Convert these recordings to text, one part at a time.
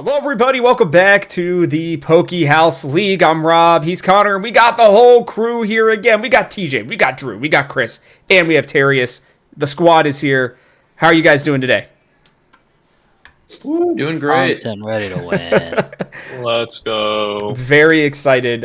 Hello, everybody. Welcome back to the PokeHaus League. I'm Rob. He's Connor. And we got the whole crew here again. We got TJ. We got Drew. We got Chris. And we have Terius. The squad is here. How are you guys doing today? Woo, doing great. I'm ready to win. Let's go. Very excited.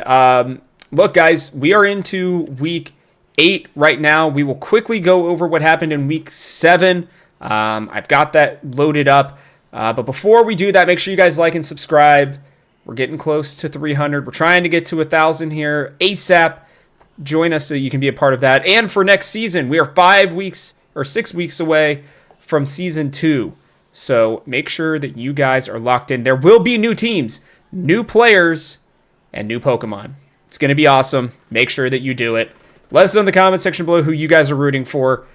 Look, guys, we are into week 8 right now. We will quickly go over what happened in week 7. I've got that loaded up. But before we do that, make sure you guys like and subscribe. We're getting close to 300. We're trying to get to 1,000 here ASAP. Join us so you can be a part of that. And for next season, we are 5 weeks or 6 weeks away from season 2. So make sure that you guys are locked in. There will be new teams, new players, and new Pokemon. It's going to be awesome. Make sure that you do it. Let us know in the comment section below who you guys are rooting for.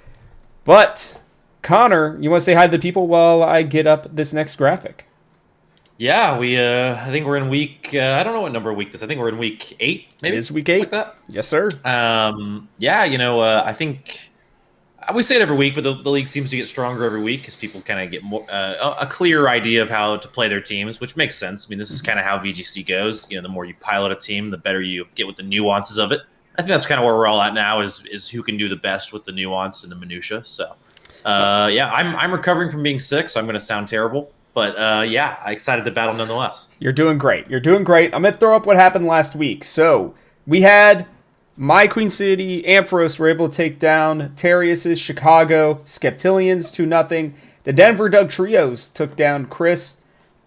But Connor, you want to say hi to the people while I get up this next graphic? Yeah, I think we're in week, I don't know what number week this is. I think we're in week 8, maybe? It is week 8. Like that? Yes, sir. Yeah, I think, we say it every week, but the league seems to get stronger every week because people kind of get more a clear idea of how to play their teams, which makes sense. I mean, this is kind of how VGC goes. You know, the more you pilot a team, the better you get with the nuances of it. I think that's kind of where we're all at now is who can do the best with the nuance and the minutia. So, yeah, I'm recovering from being sick, so I'm going to sound terrible. But, yeah, I'm excited to battle nonetheless. You're doing great. You're doing great. I'm going to throw up what happened last week. So we had my Queen City, Ampharos, were able to take down Terius's Chicago Sceptilians 2-0. The Denver Dugtrios took down Chris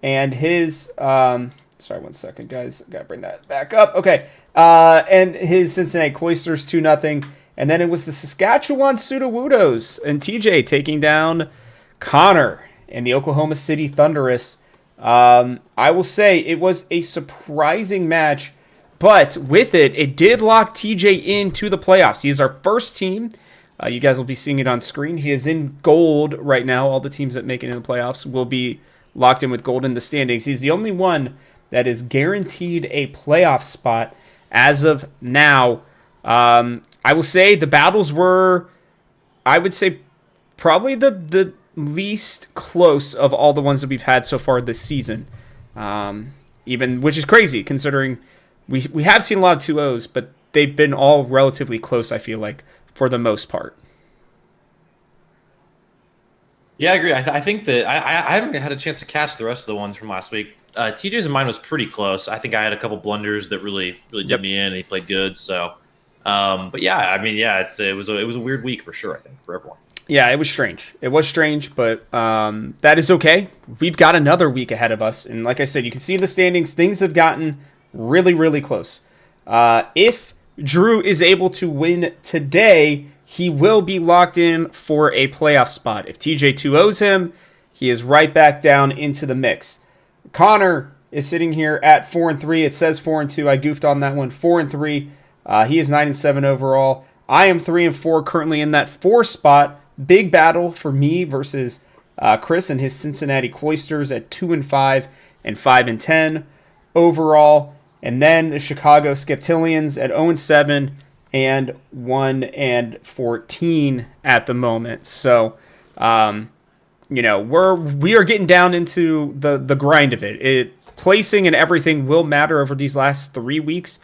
and his... sorry, 1 second, guys. Got to bring that back up. Okay. And his Cincinnati Cloysters 2-0. And then it was the Saskatchewan Sudowoodos and TJ taking down Connor and the Oklahoma City Thundurus. I will say it was a surprising match, but with it, it did lock TJ into the playoffs. He is our first team. You guys will be seeing it on screen. He is in gold right now. All the teams that make it in the playoffs will be locked in with gold in the standings. He's the only one that is guaranteed a playoff spot as of now. I will say the battles were, I would say, probably the least close of all the ones that we've had so far this season. Which is crazy considering we have seen a lot of 2-0s, but they've been all relatively close, I feel like, for the most part. Yeah, I agree. I think that I haven't had a chance to catch the rest of the ones from last week. TJ's and mine was pretty close. I think I had a couple blunders that really did me in, and he played good. So, but yeah, I mean, yeah, it was a weird week for sure. I think for everyone. Yeah, it was strange. It was strange, but that is okay. We've got another week ahead of us, and like I said, you can see in the standings, things have gotten really, really close. If Drew is able to win today, he will be locked in for a playoff spot. If TJ 2-0s him, he is right back down into the mix. Connor is sitting here at 4-3. It says 4-2. I goofed on that one. 4-3. He is 9-7 overall. I am 3-4, currently in that 4 spot. Big battle for me versus Chris and his Cincinnati Cloysters at 2-5 and 5-10 overall. And then the Chicago Sceptilians at 0-7 and 1-14 at the moment. So, we are getting down into the grind of it. Placing and everything will matter over these last 3 weeks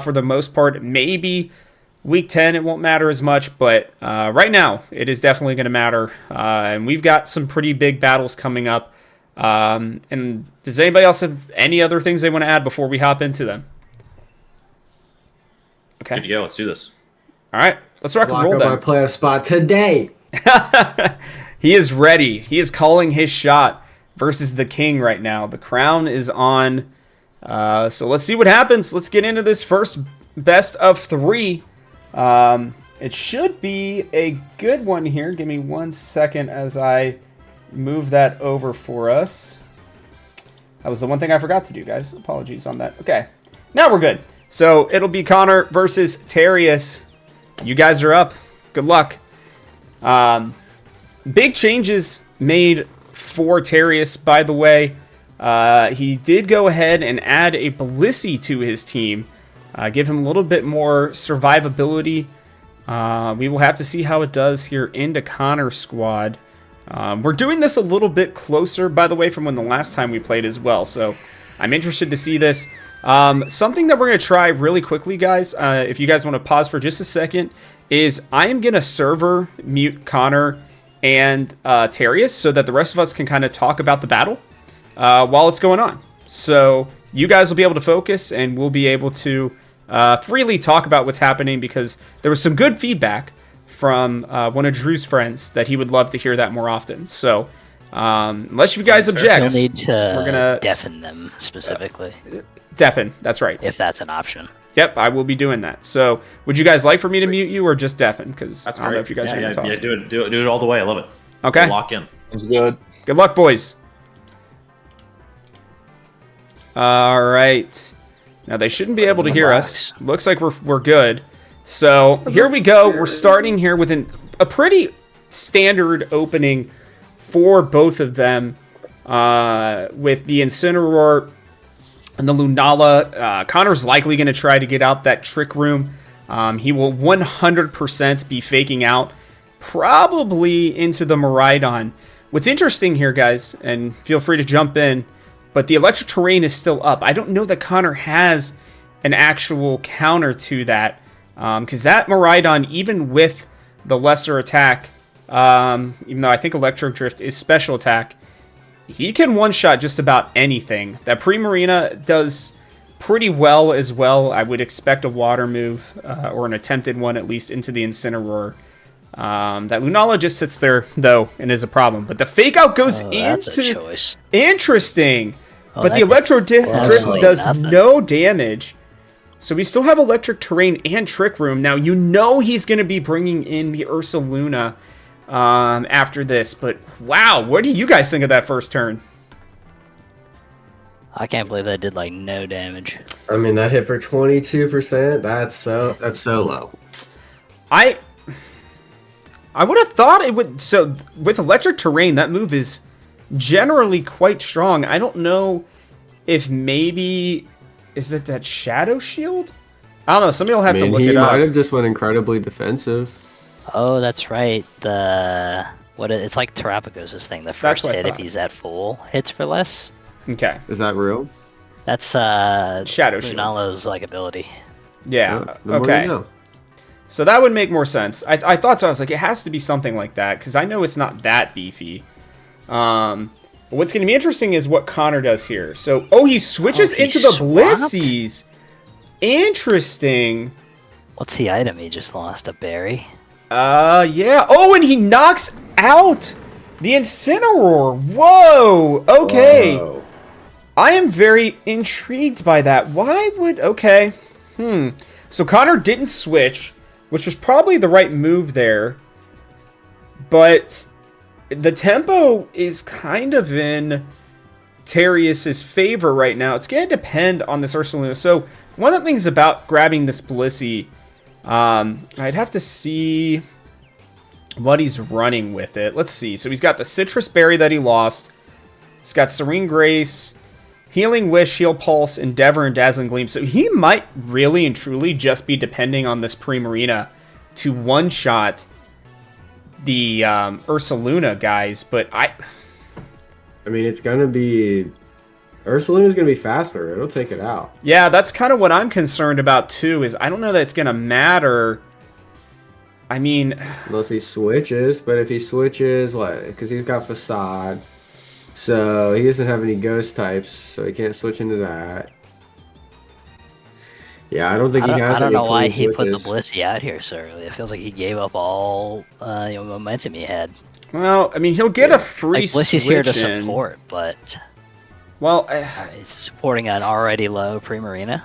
for the most part. Maybe week 10 it won't matter as much, but right now it is definitely going to matter. And we've got some pretty big battles coming up. And does anybody else have any other things they want to add before we hop into them? Okay. Good to go. Let's do this. All right. Let's rock and roll then. Lock up our playoff spot today. He is ready. He is calling his shot versus the king right now. The crown is on. So let's see what happens. Let's get into this first best of 3. It should be a good one here. Give me 1 second as I move that over for us. That was the one thing I forgot to do, guys. Apologies on that. Okay. Now we're good. So it'll be Connor versus Terius. You guys are up. Good luck. Big changes made for Terius, by the way. He did go ahead and add a Blissey to his team. Give him a little bit more survivability. We will have to see how it does here into Connor's squad. We're doing this a little bit closer, by the way, from when the last time we played as well. So I'm interested to see this. Something that we're going to try really quickly, guys, if you guys want to pause for just a second, is I am going to server mute Connor and Terius so that the rest of us can kind of talk about the battle while it's going on. So you guys will be able to focus, and we'll be able to freely talk about what's happening, because there was some good feedback from one of Drew's friends that he would love to hear that more often. So unless you guys object, You'll need to we're gonna deafen them specifically, deafen. That's right. if that's an option. Yep, I will be doing that. So would you guys like for me to mute you or just deafen? Because I don't know if you guys are going to talk. Yeah, do it all the way. I love it. Okay. Lock in. Sounds good. Good luck, boys. All right. Now they shouldn't be able to hear us. Looks like we're good. So here we go. We're starting here with a pretty standard opening for both of them, with the Incineroar and the Lunala. Connor's likely going to try to get out that Trick Room. He will 100% be faking out, probably into the Miraidon. What's interesting here, guys, and feel free to jump in, but the electric terrain is still up. I don't know that Connor has an actual counter to that, because that Miraidon, even with the lesser attack, even though I think Electro Drift is special attack, he can one-shot just about anything. That Primarina does pretty well as well. I would expect a water move, or an attempted one at least, into the Incineroar. That Lunala just sits there, though, and is a problem. But the fake out goes That's a into... choice. Interesting. Oh, but the that Electro Drift absolutely does nothing. no damage. So we still have Electric Terrain and Trick Room. Now, you know he's going to be bringing in the Ursaluna after this. But, wow, what do you guys think of that first turn? I can't believe that did like no damage. I mean, that hit for 22%. That's so low. I would have thought it would... So, with Electric Terrain, that move is generally quite strong. I don't know if maybe... Is it that Shadow Shield? I don't know. Somebody will have to look it up. He might have just went incredibly defensive. Oh, that's right. It's like Terrapagos' thing. The first what I hit, if thought. he's at full, hits for less. Okay. Is that real? That's Shadow Shield. Lunala's like ability. Yeah. The more Okay. you know. So that would make more sense. I thought so. I was like, it has to be something like that, because I know it's not that beefy. But what's going to be interesting is what Connor does here. So, he switches he into the swapped? Blissies. Interesting. What's the item he just lost? A berry? Yeah. Oh, and he knocks out the Incineroar. Whoa. Okay. Whoa. I am very intrigued by that. Why would... Okay. So Connor didn't switch, which was probably the right move there. But the tempo is kind of in Terius's favor right now. It's going to depend on this Ursaluna. So one of the things about grabbing this Blissey, I'd have to see what he's running with it. Let's see. So he's got the Citrus Berry that he lost. He's got Serene Grace, Healing Wish, Heal Pulse, Endeavor, and Dazzling Gleam. So he might really and truly just be depending on this Primarina to one-shot the Ursaluna guys. But I mean, it's gonna be... Ursaluna's gonna be faster. It'll take it out. Yeah, that's kind of what I'm concerned about too, is I don't know that it's going to matter. I mean... Unless he switches, but if he switches, what? Because he's got Facade. So he doesn't have any ghost types, so he can't switch into that. Yeah, I don't think he has I don't any know why clean he put the switches. Blissey out here so early. It feels like he gave up all momentum he had. Well, I mean, he'll get a free Like Blissey's switch here to in. support, but Well, it's supporting an already low Primarina.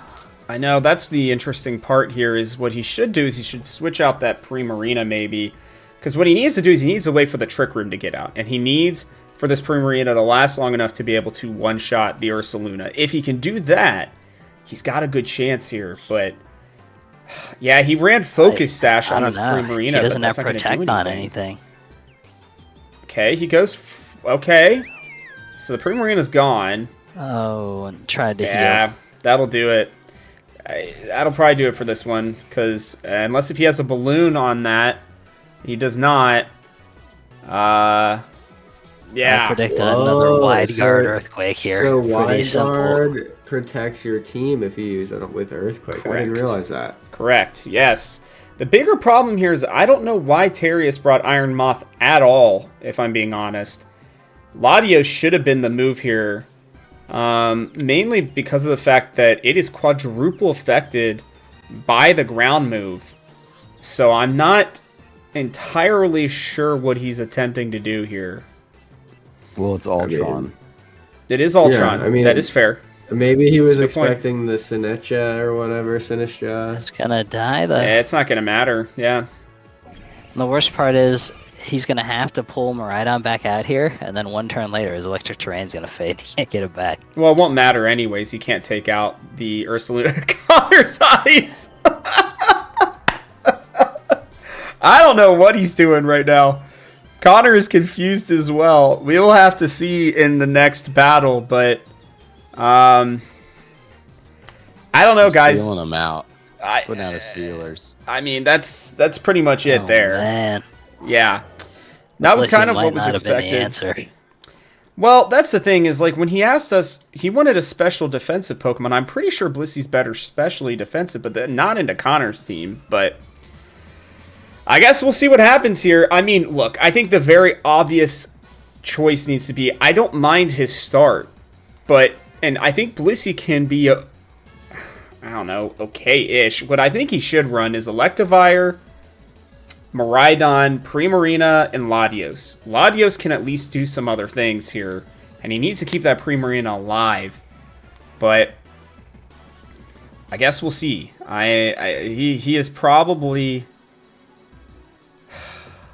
I know, that's the interesting part here, is what he should do is he should switch out that Primarina maybe. Because what he needs to do is he needs to wait for the Trick Room to get out. And he needs for this Primarina to last long enough to be able to one-shot the Ursaluna. If he can do that, he's got a good chance here. But, yeah, he ran Focus Sash on this Primarina. He doesn't but have that's not gonna Protect do on anything. Okay, he goes... Okay. So the Primarina's gone. Oh, and tried to Yeah, heal. that'll do it. That'll probably do it for this one, because unless if he has a balloon on that, he does not. Yeah. I predict another Whoa, wide guard so- earthquake here. So Pretty wide simple. guard protects your team if you use it with earthquake. I didn't Correct. realize that. Correct. Yes. The bigger problem here is I don't know why Terius brought Iron Moth at all, if I'm being honest. Latios should have been the move here, mainly because of the fact that it is quadruple affected by the ground move. So I'm not entirely sure what he's attempting to do here. Well, it's Ultron. It is Ultron. Yeah, I mean- that is fair. Maybe he was That's a good point. expecting the Sinistcha or whatever, Sinistcha. It's gonna die though. It's not going to matter. Yeah. And the worst part is he's gonna have to pull Miraidon back out here, and then one turn later his electric terrain's gonna fade. He can't get it back. Well, it won't matter anyways. He can't take out the Ursaluna Connor's eyes. I don't know what he's doing right now. Connor is confused as well. We will have to see in the next battle, but I don't know, He's guys. feeling him out. I, Putting out his feelers. I mean, that's pretty much it Oh, there. Man. Yeah. That was Blissey kind of might what was not have been the expected. answer. Well, that's the thing is, like, when he asked us, he wanted a special defensive Pokemon. I'm pretty sure Blissey's better specially defensive, but not into Connor's team. But I guess we'll see what happens here. I mean, look, I think the very obvious choice needs to be, I don't mind his start, and I think Blissey can be, I don't know, okay-ish. What I think he should run is Electivire, Miraidon, Primarina, and Latios. Latios can at least do some other things here, and he needs to keep that Primarina alive. But I guess we'll see. He is probably,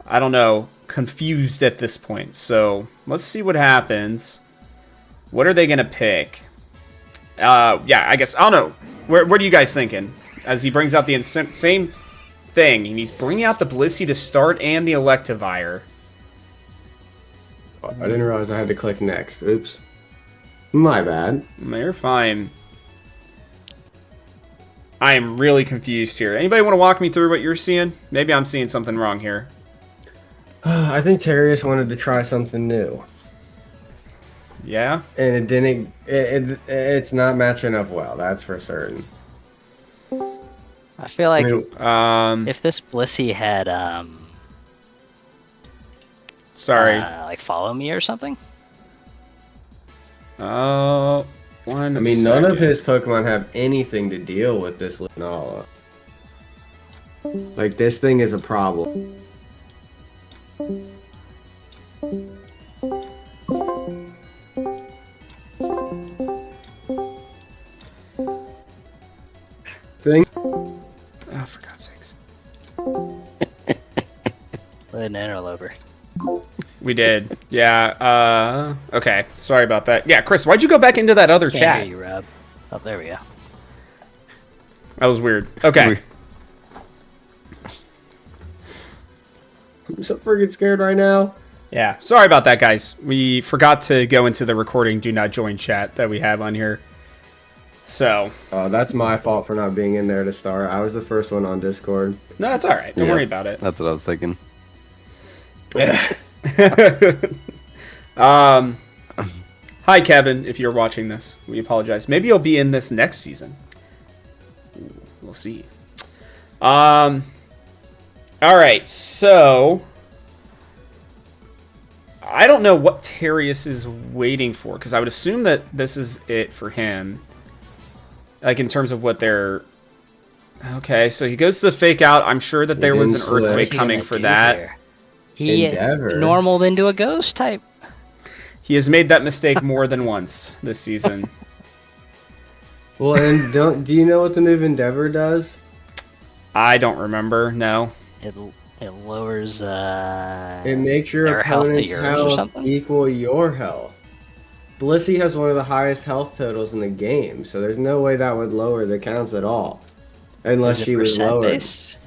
I don't know, confused at this point. So let's see what happens. What are they gonna pick? Yeah, I guess I don't know. What are you guys thinking? As he brings out the same thing, and he's bringing out the Blissey to start and the Electivire. I didn't realize I had to click next. Oops. My bad. You're fine. I am really confused here. Anybody want to walk me through what you're seeing? Maybe I'm seeing something wrong here. I think Terius wanted to try something new, Yeah? and it didn't. It's not matching up well. That's for certain. I feel like I mean, if this Blissey had Sorry. like follow me or something. Oh, none of his Pokemon have anything to deal with this Lunala. Like, this thing is a problem. Thing. Oh, for God's sakes. An interloper. We did. Yeah. Okay. Sorry about that. Yeah, Chris, why'd you go back into that other Can't chat? hear you, Rob. Oh, there we go. That was weird. Okay. I'm so freaking scared right now. Yeah. Sorry about that, guys. We forgot to go into the recording do not join chat that we have on here. So. That's my fault for not being in there to start. I was the first one on Discord. No, it's all right. Don't Yeah. worry about it. That's what I was thinking. Hi, Kevin, if you're watching this. We apologize. Maybe you'll be in this next season. Ooh, we'll see. All right, so I don't know what Terius is waiting for, because I would assume that this is it for him. Like, in terms of what they're... Okay, so he goes to the fake out. I'm sure that there was an didn't select- earthquake What's he coming gonna for do that. here? He Endeavor. normaled into a ghost type. He has made that mistake more than once this season. Well, and do you know what the move Endeavor does? I don't remember, no. It lowers It makes your their health to opponent's yours or health something? equal your health. Blissey has one of the highest health totals in the game, so there's no way that would lower the counts at all. Unless Is it she was percent lowered. based?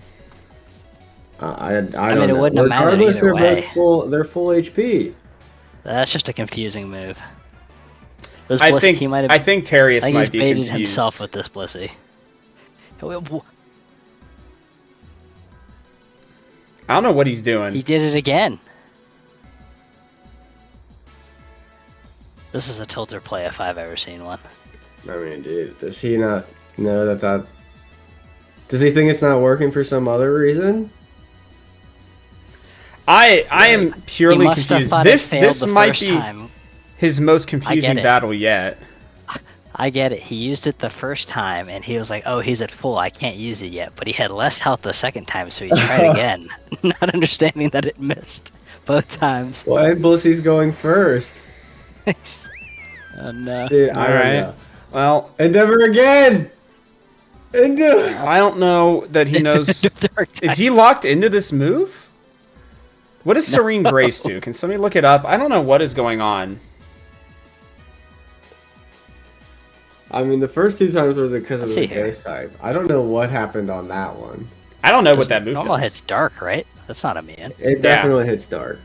I don't mean, it know. wouldn't have mattered Regardless, either they're way. both full. They're full HP. That's just a confusing move. This I Blissey, think he might have. I think Terius I think might he's be baited confused. himself with this Blissey. I don't know what he's doing. He did it again. This is a tilter play if I've ever seen one. I mean, dude, does he not know that? Does he think it's not working for some other reason? I am He purely must have confused. thought it This failed the might first be time. his most confusing it. battle yet. I get it. He used it the first time, and he was like, "Oh, he's at full. I can't use it yet." But he had less health the second time, so he tried again, not understanding that it missed both times. Why Blissy's going first? Oh no! Dude, I All don't right. know. Well, Endeavor again! Endeavor! I don't know that he knows. Dark Is he locked into this move? What does Serene Grace do? Can somebody look it up? I don't know what is going on. I mean, the first 2 times were because of Let's the see here. base type. I don't know what happened on that one. I don't know what that move Normal does. hits dark, right? That's not immune. It definitely hits dark.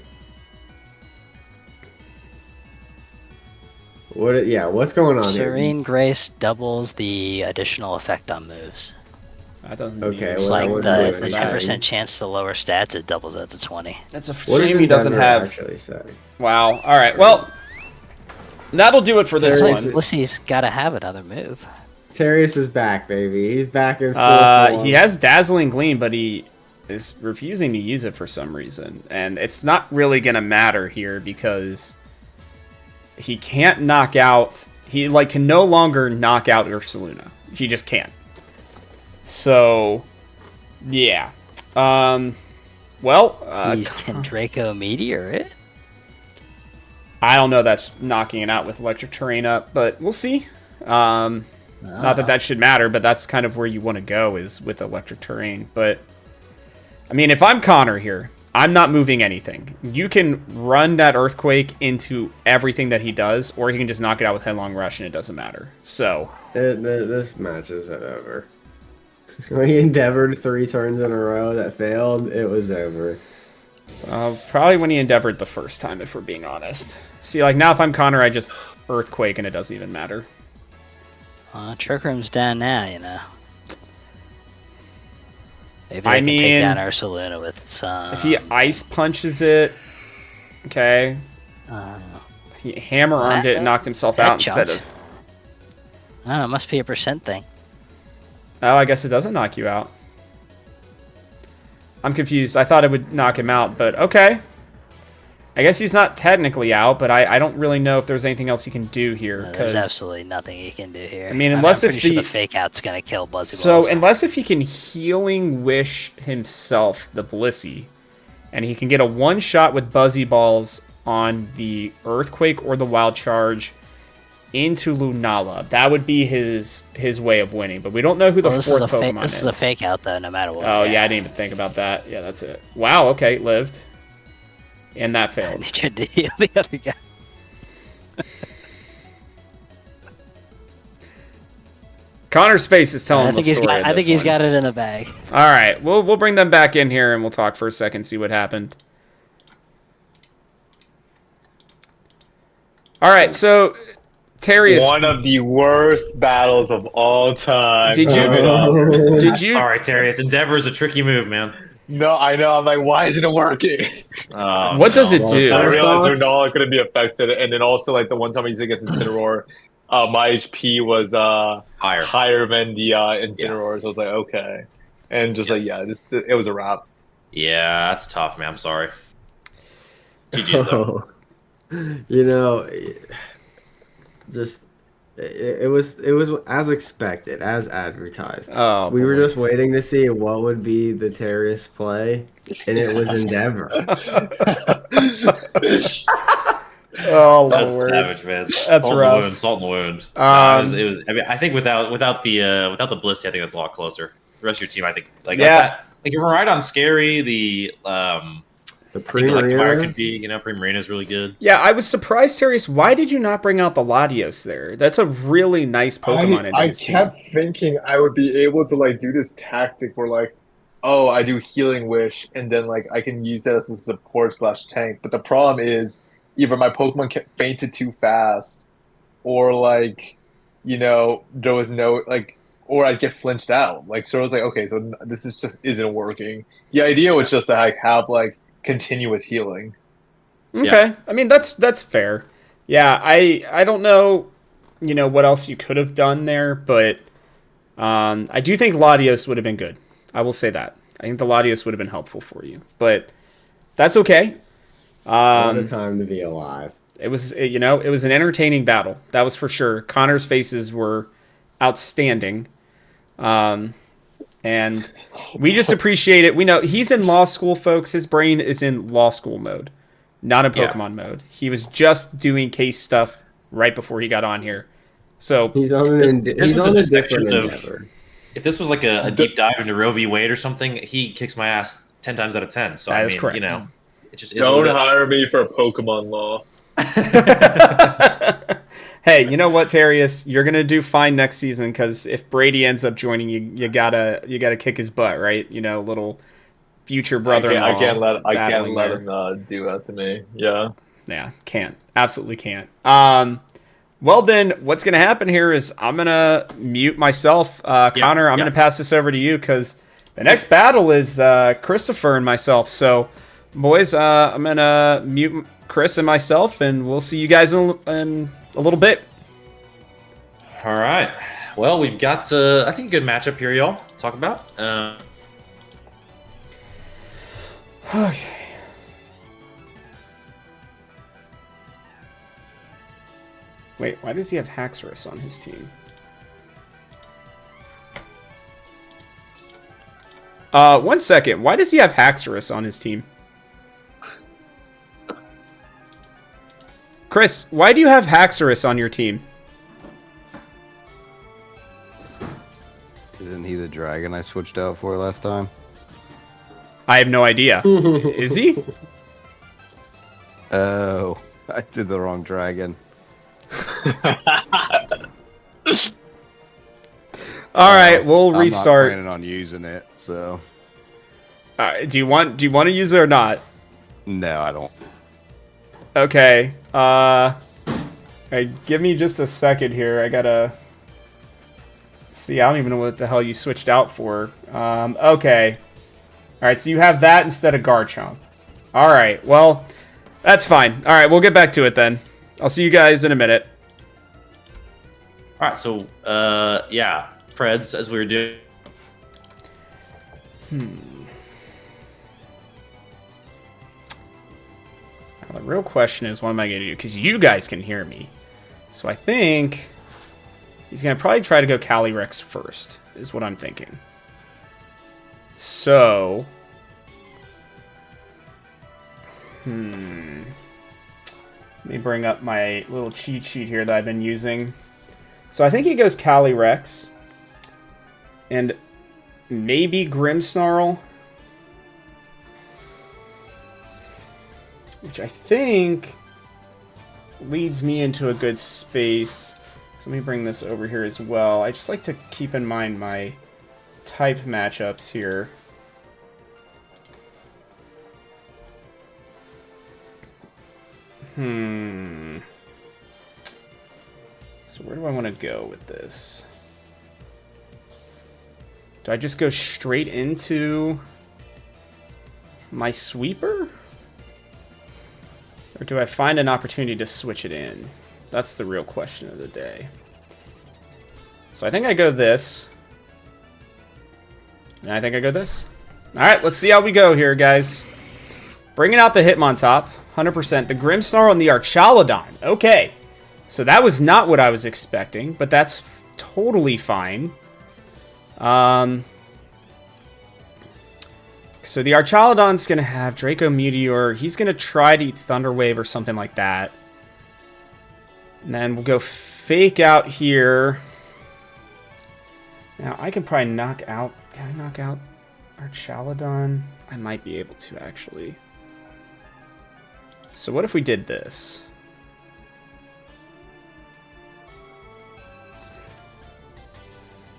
What's going on Serene Grace doubles the additional effect on moves. That doesn't Okay, mean- It's well, like that wouldn't the do 10% anything. chance to lower stats, it doubles that to 20. That's a What does shame he doesn't Endeavor have. actually say? Wow. All right. Well, that'll do it for this There one. is- Lissy's got to have another move. Terrius is back, baby. He's back in full form. He has Dazzling Gleam, but he is refusing to use it for some reason, and it's not really gonna matter here because he can't knock out. He can no longer knock out Ursaluna. He just can't. So, yeah. Well, Can Draco Meteor it? I don't know. That's knocking it out with Electric Terrain up, but we'll see. Not that should matter, but that's kind of where you want to go is with Electric Terrain. But, I mean, if I'm Connor here, I'm not moving anything. You can run that Earthquake into everything that he does, or he can just knock it out with Headlong Rush, and it doesn't matter. So, This match is over. When he endeavored 3 turns in a row that failed, it was over. probably when he endeavored the first time, if we're being honest. See, now if I'm Connor, I just Earthquake, and it doesn't even matter. Trick Room's down now, you know. Maybe I they can take mean, down Ursaluna with some... If he Ice Punches it, okay. He Hammer-armed it and knocked himself that out instead jumped. of... I don't know, it must be a percent thing. Oh, I guess it doesn't knock you out. I'm confused. I thought it would knock him out, but okay. I guess he's not technically out, but I don't really know if there's anything else he can do here. No, 'Cause- there's absolutely nothing he can do here. I mean, unless I'm if pretty sure the- the fake out's gonna kill Buzzy So, Balls. unless if he can Healing Wish himself, the Blissey, and he can get a one-shot with Buzzy Balls on the Earthquake or the Wild Charge into Lunala, that would be his way of winning. But we don't know who the This fourth is a Pokemon this is a fake out though, no matter what. Oh, yeah, I didn't even think about that. Yeah, that's it. Wow, okay, lived. And that failed. He tried to heal the other guy. Connor's face is telling I the think he's story got. of I think this he's one. got it in the bag. All right, we'll bring them back in here and we'll talk for a second, see what happened. All right, so Terrius, One of the worst battles of all time. Did you- Oh. did you? All right, Terrius. Endeavor is a tricky move, man. No, I know. I'm like, why isn't it working? What does it I do? realized they're not going to be affected, and then also the one time I used it against Incineroar, my HP was higher than the Incineroar, so I was like, okay, and just it was a wrap. Yeah, that's tough, man. I'm sorry. GG's though. You know, just it was as expected, as advertised. Oh, We were boy. just waiting to see what would be the Terrius play, and it was Endeavor. Oh That's Lord. savage, man. That's salt rough. In the wound, salt in the wound. It was. I mean, I think without the Blissey, I think that's a lot closer. The rest of your team, I think, Yeah. if you're right on Scary, the The I think Electivire Primarina. could be, Primarina is really good. Yeah, I was surprised, Terrius. Why did you not bring out the Latios there? That's a really nice Pokemon in I his team. kept thinking I would be able to do this tactic where oh, I do Healing Wish, and then I can use that as a support / tank. But the problem is either my Pokemon fainted too fast, or there was no or I'd get flinched out. So I was like, okay, so this is just isn't working. The idea was just to have continuous healing. Okay, I mean that's fair. Yeah, I don't know, what else you could have done there, but I do think Latios would have been good. I will say that. I think the Latios would have been helpful for you, but that's okay. What a time to be alive. It was an entertaining battle. That was for sure. Connor's faces were outstanding. And we just appreciate it. We know he's in law school, folks. His brain is in law school mode, not in Pokemon mode. He was just doing case stuff right before he got on here. So He's on a different endeavor. If this was like a deep dive into Roe v. Wade or something, he kicks my ass 10 times out of 10. So that is correct. It just is. Don't hire me for Pokemon law. Hey, you know what, Terius? You're gonna do fine next season because if Brady ends up joining you, you gotta kick his butt, right? Little future brother-in-law. I can't let him do that to me. Yeah. Yeah, absolutely can't. Well then, what's gonna happen here is I'm gonna mute myself, Connor. I'm gonna pass this over to you because the next battle is Christopher and myself. So, boys, I'm gonna mute Chris and myself, and we'll see you guys in a little bit. All right. Well, we've got, I think, a good matchup here, y'all, to talk about. Okay. Wait, why does he have Haxorus on his team? One second. Why does he have Haxorus on his team? Chris, why do you have Haxorus on your team? Isn't he the dragon I switched out for last time? I have no idea. Is he? Oh, I did the wrong dragon. All right, we'll restart. I'm not planning on using it, so. Do you want to use it or not? No, I don't. Okay. Give me just a second here. I gotta see. I don't even know what the hell you switched out for. Okay. All right. So you have that instead of Garchomp. All right. Well, that's fine. All right. We'll get back to it then. I'll see you guys in a minute. All right. So, yeah, Preds, as we were doing. The real question is, what am I going to do? Because you guys can hear me. So I think he's going to probably try to go Calyrex first, is what I'm thinking. So, let me bring up my little cheat sheet here that I've been using. So I think he goes Calyrex and maybe Grimmsnarl, which I think leads me into a good space. So let me bring this over here as well. I just like to keep in mind my type matchups here. So where do I want to go with this? Do I just go straight into my sweeper? Or do I find an opportunity to switch it in? That's the real question of the day. So I think I go this. And I think I go this. Alright, let's see how we go here, guys. Bringing out the Hitmontop, 100%. The Grimmsnarl and the Archaludon. Okay. So that was not what I was expecting, but that's totally fine. So the Archaludon's going to have Draco Meteor. He's going to try to eat Thunder Wave or something like that. And then we'll go Fake Out here. Now, I can probably knock out... Can I knock out Archaludon? I might be able to, actually. So what if we did this?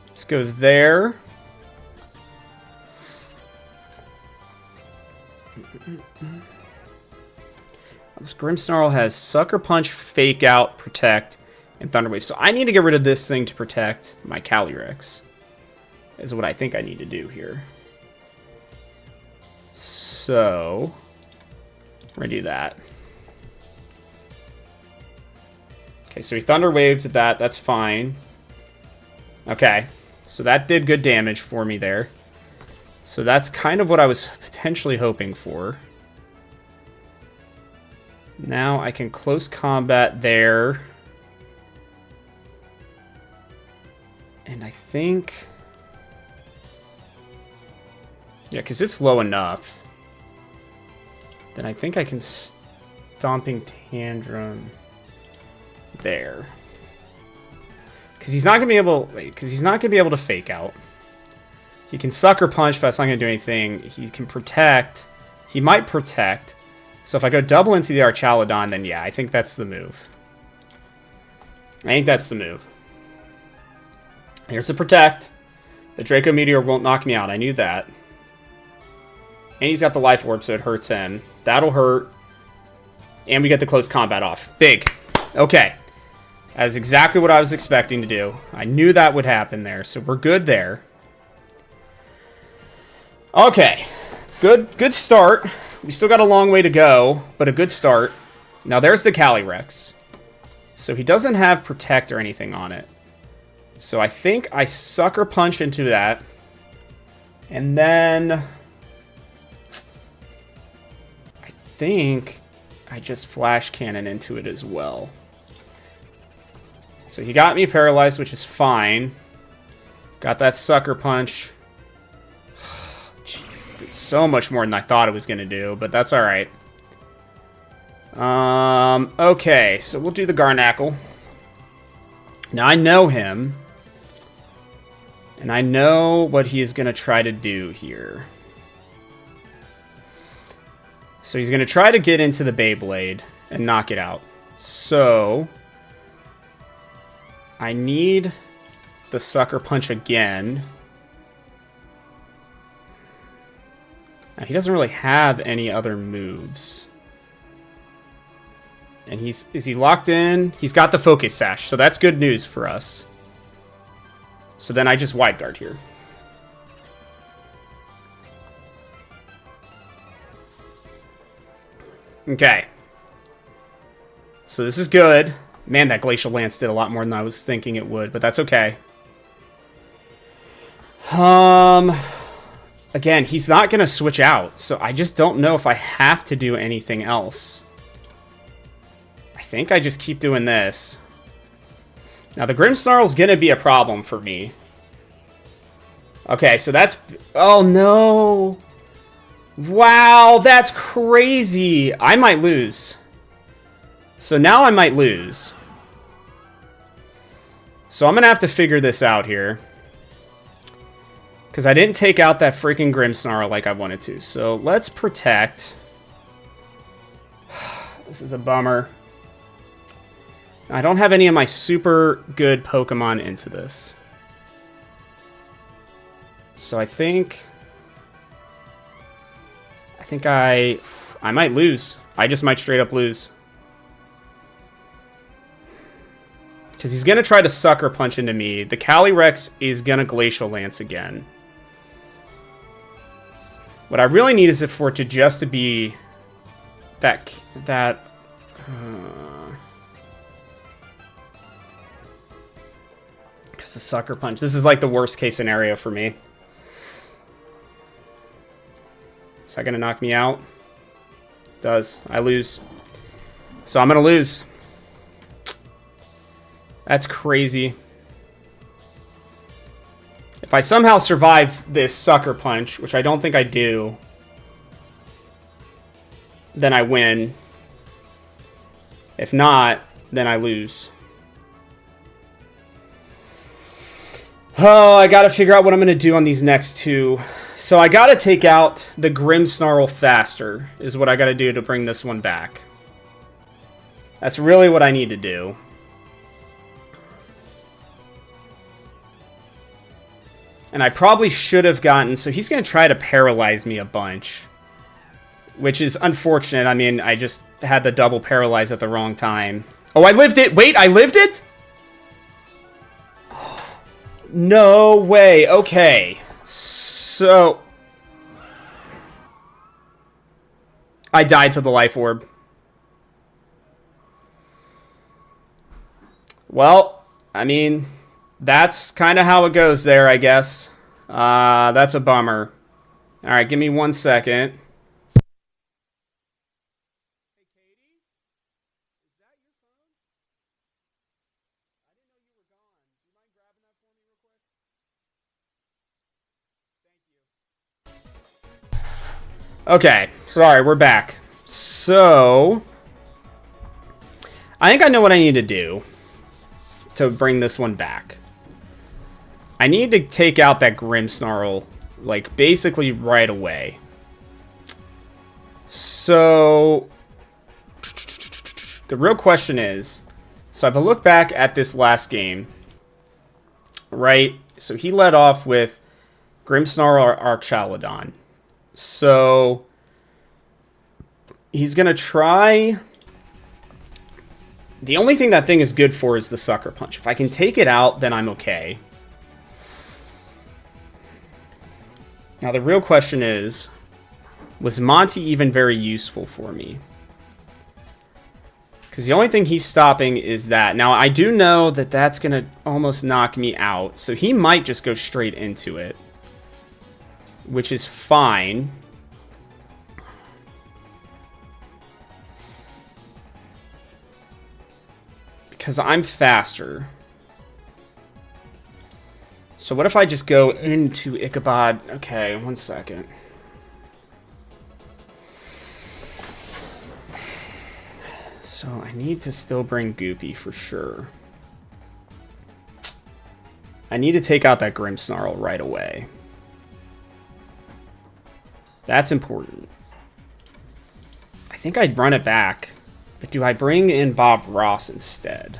Let's go there. This Grimmsnarl has Sucker Punch, Fake Out, Protect, and Thunder Wave. So I need to get rid of this thing to protect my Calyrex. Is what I think I need to do here. So, we're going to do that. Okay, so he Thunder Waved that. That's fine. Okay, so that did good damage for me there. So that's kind of what I was potentially hoping for. Now I can close combat there. And I think... yeah, because it's low enough. Then I think I can Stomping Tantrum there. Because he's not going to be able... wait, because he's not going to be able to Fake Out. He can Sucker Punch, but that's not going to do anything. He can Protect. He might Protect. So if I go double into the Archaludon, then yeah, I think that's the move. I think that's the move. Here's the Protect. The Draco Meteor won't knock me out. I knew that. And he's got the Life Orb, so it hurts him. That'll hurt. And we get the close combat off. Big. Okay. That is exactly what I was expecting to do. I knew that would happen there, so we're good there. Okay. Good start. We still got a long way to go, but a good start. Now there's the Calyrex. So he doesn't have Protect or anything on it. So I think I Sucker Punch into that. And then... I think I just Flash Cannon into it as well. So he got me paralyzed, which is fine. Got that Sucker Punch. Jeez, did so much more than I thought it was going to do, but that's alright. Okay, so we'll do the Garnackle. Now I know him. And I know what he is going to try to do here. So he's going to try to get into the Beyblade and knock it out. So I need the Sucker Punch again. Now, he doesn't really have any other moves. And is he locked in? He's got the Focus Sash, so that's good news for us. So then I just Wide Guard here. Okay. So this is good. Man, that Glacial Lance did a lot more than I was thinking it would, but that's okay. Again, he's not going to switch out, so I just don't know if I have to do anything else. I think I just keep doing this. Now, the Grimmsnarl's going to be a problem for me. Okay, so that's... oh, no. Wow, that's crazy. I might lose. So now I might lose. So I'm going to have to figure this out here. Because I didn't take out that freaking Grimmsnarl like I wanted to. So let's Protect. This is a bummer. I don't have any of my super good Pokemon into this. So I think I might lose. I just might straight up lose. Because he's going to try to Sucker Punch into me. The Calyrex is going to Glacial Lance again. What I really need is for it to just to be that because the Sucker Punch. This is like the worst case scenario for me. Is that going to knock me out? It does. I lose. So I'm going to lose. That's crazy. If I somehow survive this Sucker Punch, which I don't think I do, then I win. If not, then I lose. Oh, I gotta figure out what I'm gonna do on these next two. So I gotta take out the Grimmsnarl faster, is what I gotta do to bring this one back. That's really what I need to do. And I probably should have gotten... so he's going to try to paralyze me a bunch. Which is unfortunate. I mean, I just had the double paralyze at the wrong time. Oh, I lived it! Wait, I lived it?! No way. Okay. So... I died to the Life Orb. Well, I mean, that's kind of how it goes there, I guess. That's a bummer. All right, give me 1 second. Okay, sorry, we're back. So, I think I know what I need to do to bring this one back. I need to take out that Grimmsnarl, like, basically right away. So, the real question is, so if I look back at this last game, right, so he led off with Grimmsnarl or Archaludon. So, he's going to try... The only thing that thing is good for is the Sucker Punch. If I can take it out, then I'm okay. Now, the real question is, was Monty even very useful for me? Because the only thing he's stopping is that. Now, I do know that that's going to almost knock me out. So, he might just go straight into it, which is fine. Because I'm faster. So what if I just go into Ichabod? Okay, 1 second. So I need to still bring Goopy for sure. I need to take out that Grimmsnarl right away. That's important. I think I'd run it back. But do I bring in Bob Ross instead?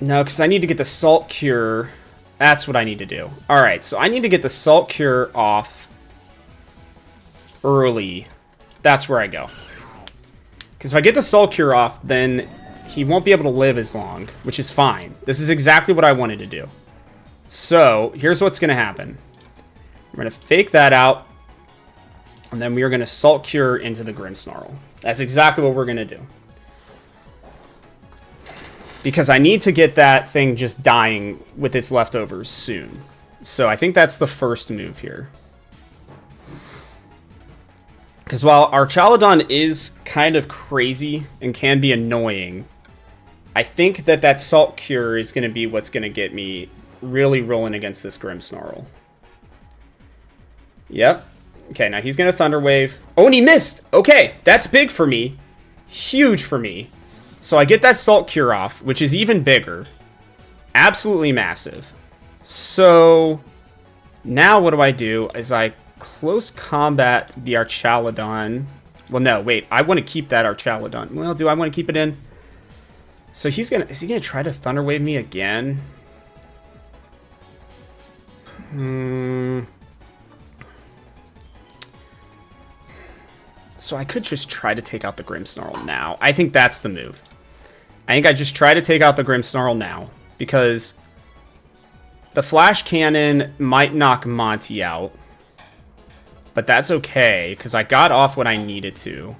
No, because I need to get the Salt Cure. That's what I need to do. Alright, so I need to get the Salt Cure off early. That's where I go. Because if I get the Salt Cure off, then he won't be able to live as long, which is fine. This is exactly what I wanted to do. So, here's what's going to happen. I'm going to fake that out. And then we are going to Salt Cure into the Grimmsnarl. That's exactly what we're going to do. Because I need to get that thing just dying with its leftovers soon. So I think that's the first move here. Because while Archaludon is kind of crazy and can be annoying, I think that that Salt Cure is going to be what's going to get me really rolling against this Grimmsnarl. Yep. Okay, now he's going to Thunder Wave. Oh, and he missed! Okay, that's big for me. Huge for me. So I get that Salt Cure off, which is even bigger. Absolutely massive. So, now what do? Is I close combat the Archaludon. Well, no, wait. I want to keep that Archaludon. Well, do I want to keep it in? So he's going to... Is he going to try to Thunder Wave me again? So I could just try to take out the Grimmsnarl now. I think that's the move. I think I just try to take out the Grimmsnarl now. Because the Flash Cannon might knock Monty out. But that's okay, because I got off what I needed to.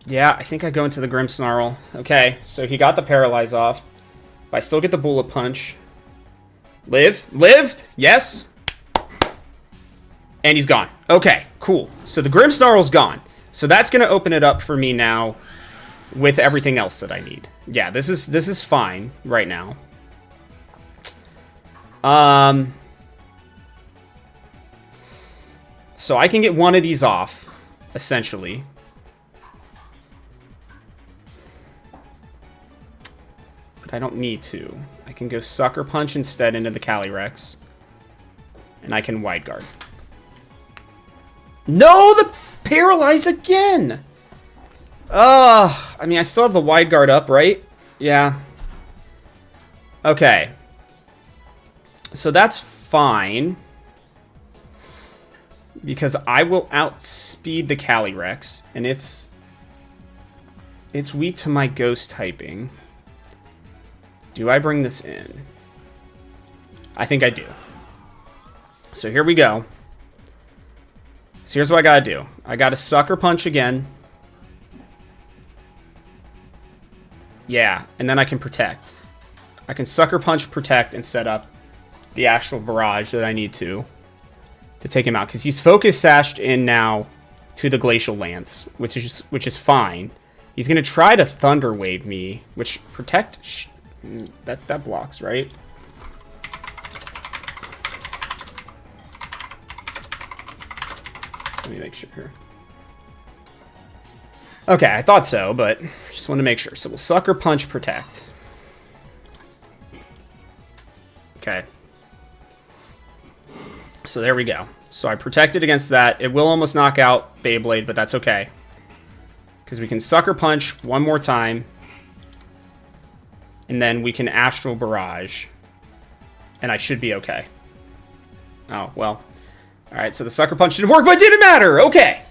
Yeah, I think I go into the Grimmsnarl. Okay, so he got the Paralyze off. But I still get the Bullet Punch. Live? Lived? Yes? And he's gone. Okay, cool. So the Grimmsnarl's gone. So that's going to open it up for me now with everything else that I need. Yeah, this is fine right now. So I can get one of these off, essentially. But I don't need to. I can go Sucker Punch instead into the Calyrex. And I can Wide Guard. No, the Paralyze again! Ugh. I mean, I still have the Wide Guard up, right? Yeah. Okay. So that's fine. Because I will outspeed the Calyrex. And it's weak to my Ghost typing. Do I bring this in? I think I do. So here we go. So here's what I gotta do. I gotta Sucker Punch again. Yeah, and then I can Protect. I can Sucker Punch, Protect, and set up the Astral Barrage that I need to take him out. Because he's Focus Sashed in now to the Glacial Lance, which is fine. He's gonna try to Thunder Wave me, which Protect... that blocks, right? Let me make sure here. Okay, I thought so, but just want to make sure. So we'll Sucker Punch, Protect. Okay. So there we go. So I protected against that. It will almost knock out Beyblade, but that's okay. Because we can Sucker Punch one more time. And then we can Astral Barrage. And I should be okay. Oh, well. Alright, so the Sucker Punch didn't work, but it didn't matter! Okay!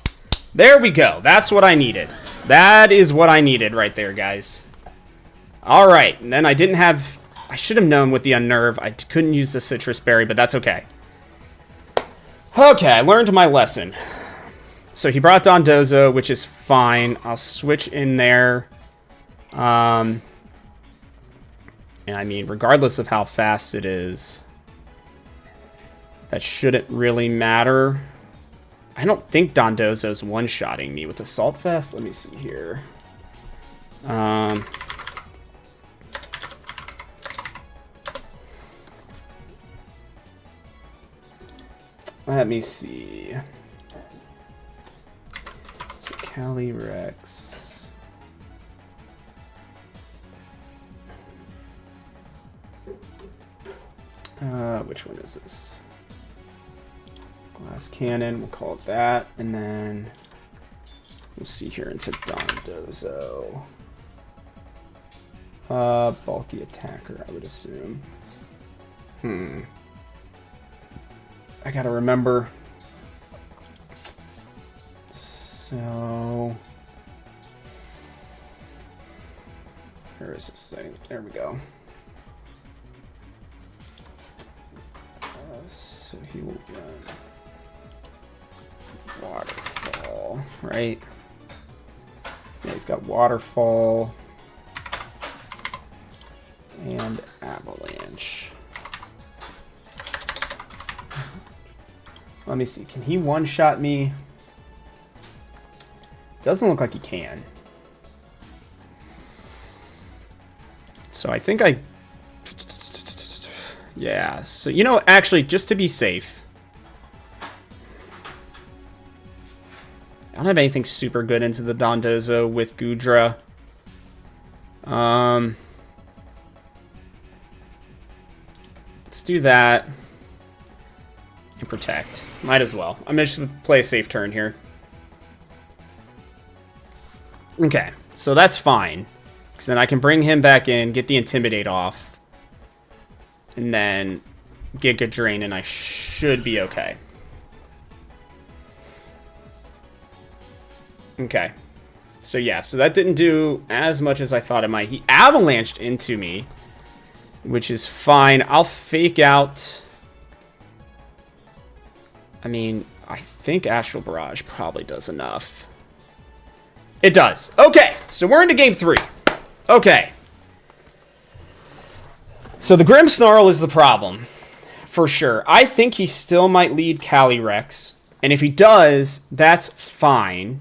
There we go. That's what I needed. That is what I needed right there, guys. Alright, and then I didn't have... I should have known with the Unnerve. I couldn't use the Citrus Berry, but that's okay. Okay, I learned my lesson. So he brought Dondozo, which is fine. I'll switch in there. And I mean, regardless of how fast it is, that shouldn't really matter. I don't think Dondozo's one-shotting me with Assault Vest. Let me see here. Let me see. So Calyrex. Which one is this? Glass Cannon, we'll call it that. And then we'll see here into Dondozo. Bulky attacker, I would assume. I gotta remember. So where is this thing? There we go. So he will run Waterfall, right? Yeah, he's got Waterfall and Avalanche. Let me see. Can he one-shot me? Doesn't look like he can. So I think I... Yeah. So, you know, actually, just to be safe... I don't have anything super good into the Dondozo with Goodra. Let's do that. And Protect. Might as well. I'm just going to play a safe turn here. Okay, so that's fine. Because then I can bring him back in, get the Intimidate off. And then Giga Drain, and I should be okay. Okay. So yeah, so that didn't do as much as I thought it might. He avalanched into me, which is fine. I'll fake out... I mean, I think Astral Barrage probably does enough. It does. Okay, so we're into game 3. Okay. So the Grimmsnarl is the problem, for sure. I think he still might lead Calyrex, and if he does, that's fine.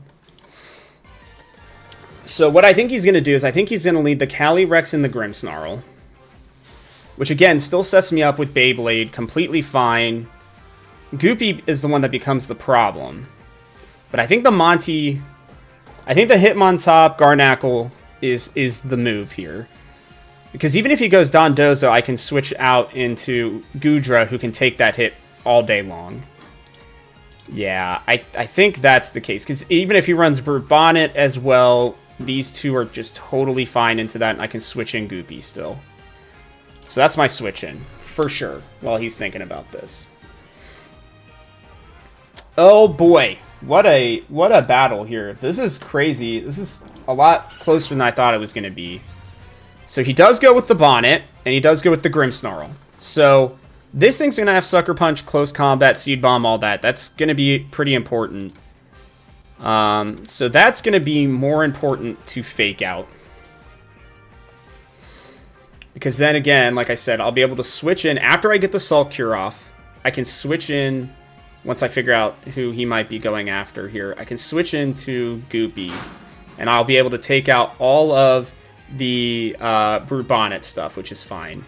So what I think he's going to do is I think he's going to lead the Calyrex and the Grimmsnarl, which again still sets me up with Beyblade, completely fine. Goopy is the one that becomes the problem. But I think the Hitmontop Garnackle is the move here. Because even if he goes Dondozo, I can switch out into Goodra, who can take that hit all day long. Yeah, I think that's the case. Because even if he runs Bonnet as well, these two are just totally fine into that, and I can switch in Goopy still. So that's my switch in, for sure, while he's thinking about this. Oh boy, what a battle here. This is crazy. This is a lot closer than I thought it was going to be. So he does go with the Bonnet, and he does go with the Grimmsnarl. So This thing's going to have Sucker Punch, Close Combat, Seed Bomb, all that. That's going to be pretty important. So that's going to be more important to Fake Out. Because then again, like I said, I'll be able to switch in. After I get the Salt Cure off, I can switch in, once I figure out who he might be going after here, I can switch into Goopy. And I'll be able to take out all of the Brute Bonnet stuff, which is fine.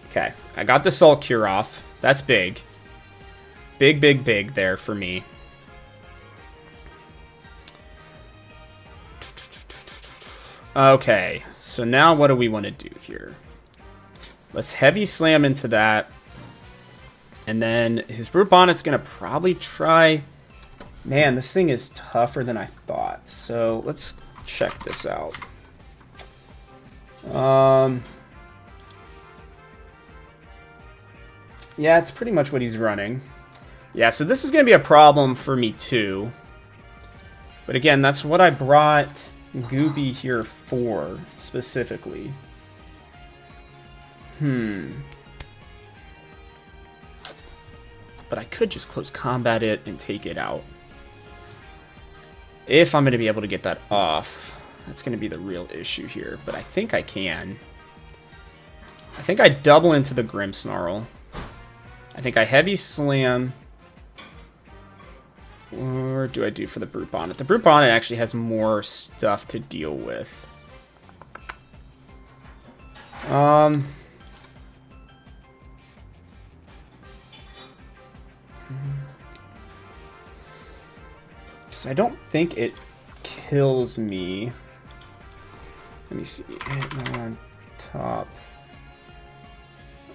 Okay, I got the Salt Cure off. That's big. Big, big, big there for me. Okay, so now what do we want to do here? Let's Heavy Slam into that. And then his Brute Bonnet's going to probably try... Man, this thing is tougher than I thought. So let's check this out. Yeah, it's pretty much what he's running. Yeah, so this is going to be a problem for me too. But again, that's what I brought Goopy here for, specifically. But I could just Close Combat it and take it out. If I'm going to be able to get that off. That's going to be the real issue here. But I think I can. I think I double into the Grimmsnarl. I think I Heavy Slam. Or do I do for the Brute Bonnet? The Brute Bonnet actually has more stuff to deal with. Because I don't think it kills me. Let me see. Hit on top.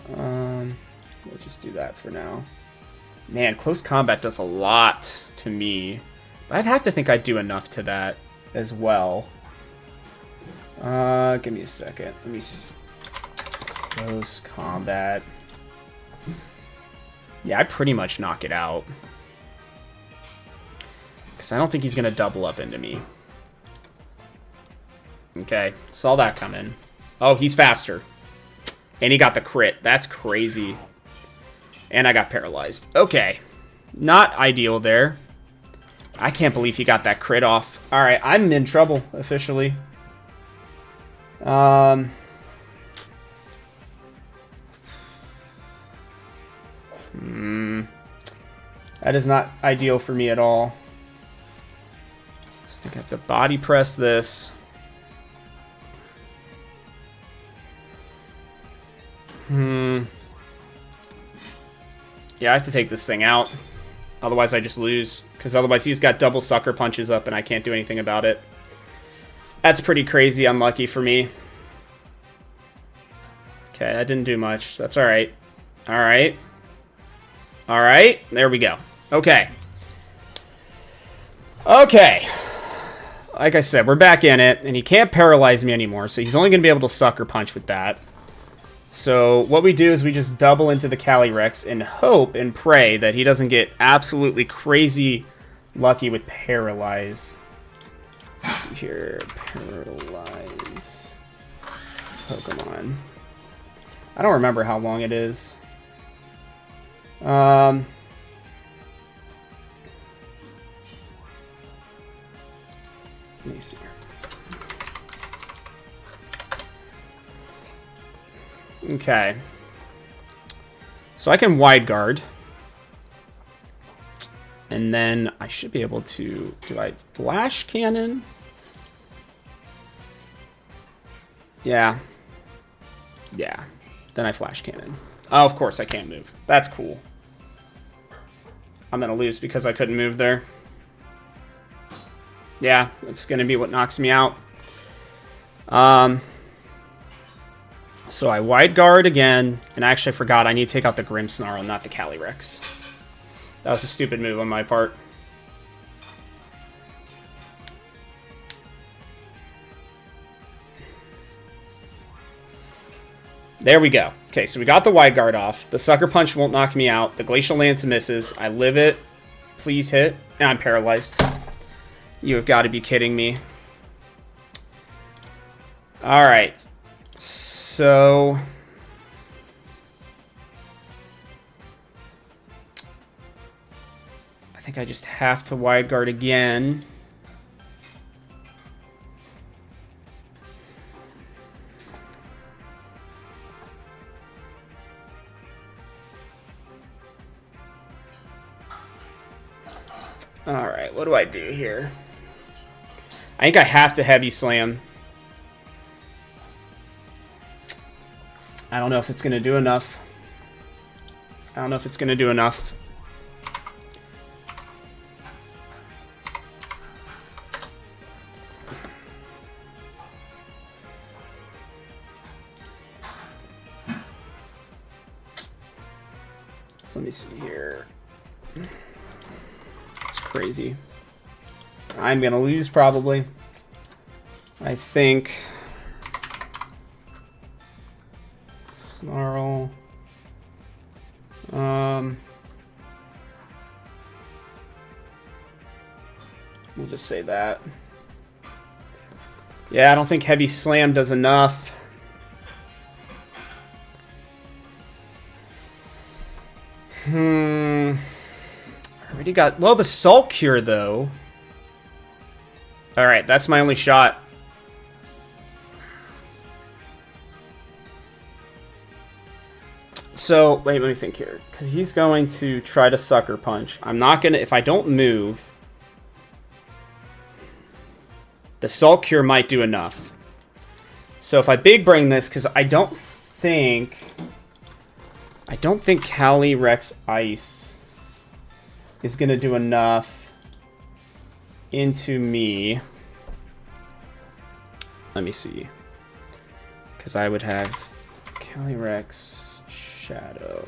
We'll just do that for now. Man, Close Combat does a lot to me. But I'd have to think I'd do enough to that as well. Give me a second. Let me... Close Combat. Yeah, I pretty much knock it out. Because I don't think he's going to double up into me. Okay, saw that coming. Oh, he's faster. And he got the crit. That's crazy. And I got paralyzed. Okay. Not ideal there. I can't believe he got that crit off. Alright, I'm in trouble, officially. That is not ideal for me at all. So I think I have to body press this. Yeah, I have to take this thing out. Otherwise, I just lose. Because otherwise, he's got double Sucker Punches up, and I can't do anything about it. That's pretty crazy unlucky for me. Okay, that didn't do much. That's alright. Alright. Alright. There we go. Okay. Okay. Like I said, we're back in it, and he can't paralyze me anymore, so he's only going to be able to Sucker Punch with that. So what we do is we just double into the Calyrex and hope and pray that he doesn't get absolutely crazy lucky with Paralyze. Let's see here. Paralyze. Pokemon. I don't remember how long it is. Let me see. Okay. So I can Wide Guard. And then I should be able to... Do I Flash Cannon? Yeah. Yeah. Then I Flash Cannon. Oh, of course I can't move. That's cool. I'm going to lose because I couldn't move there. Yeah, it's going to be what knocks me out. So I Wide Guard again, and actually I forgot I need to take out the Grimmsnarl, not the Calyrex. That was a stupid move on my part. There we go. Okay, so we got the Wide Guard off. The Sucker Punch won't knock me out. The Glacial Lance misses. I live it. Please hit. And I'm paralyzed. You have got to be kidding me. Alright. So... think I just have to wide guard again. Alright, what do I do here? I think I have to heavy slam. I don't know if it's going to do enough. I don't know if it's going to do enough. So let me see here. It's crazy. I'm going to lose probably. I think. Snarl. We'll just say that. Yeah, I don't think heavy slam does enough. I already got, well, the Salt Cure though. All right, that's my only shot. So, wait, let me think here. Because he's going to try to Sucker Punch. I'm not going to... If I don't move... The Salt Cure might do enough. So if I Big Brain this, because I don't think Calyrex Ice is going to do enough into me. Let me see. Because I would have Calyrex... Shadow.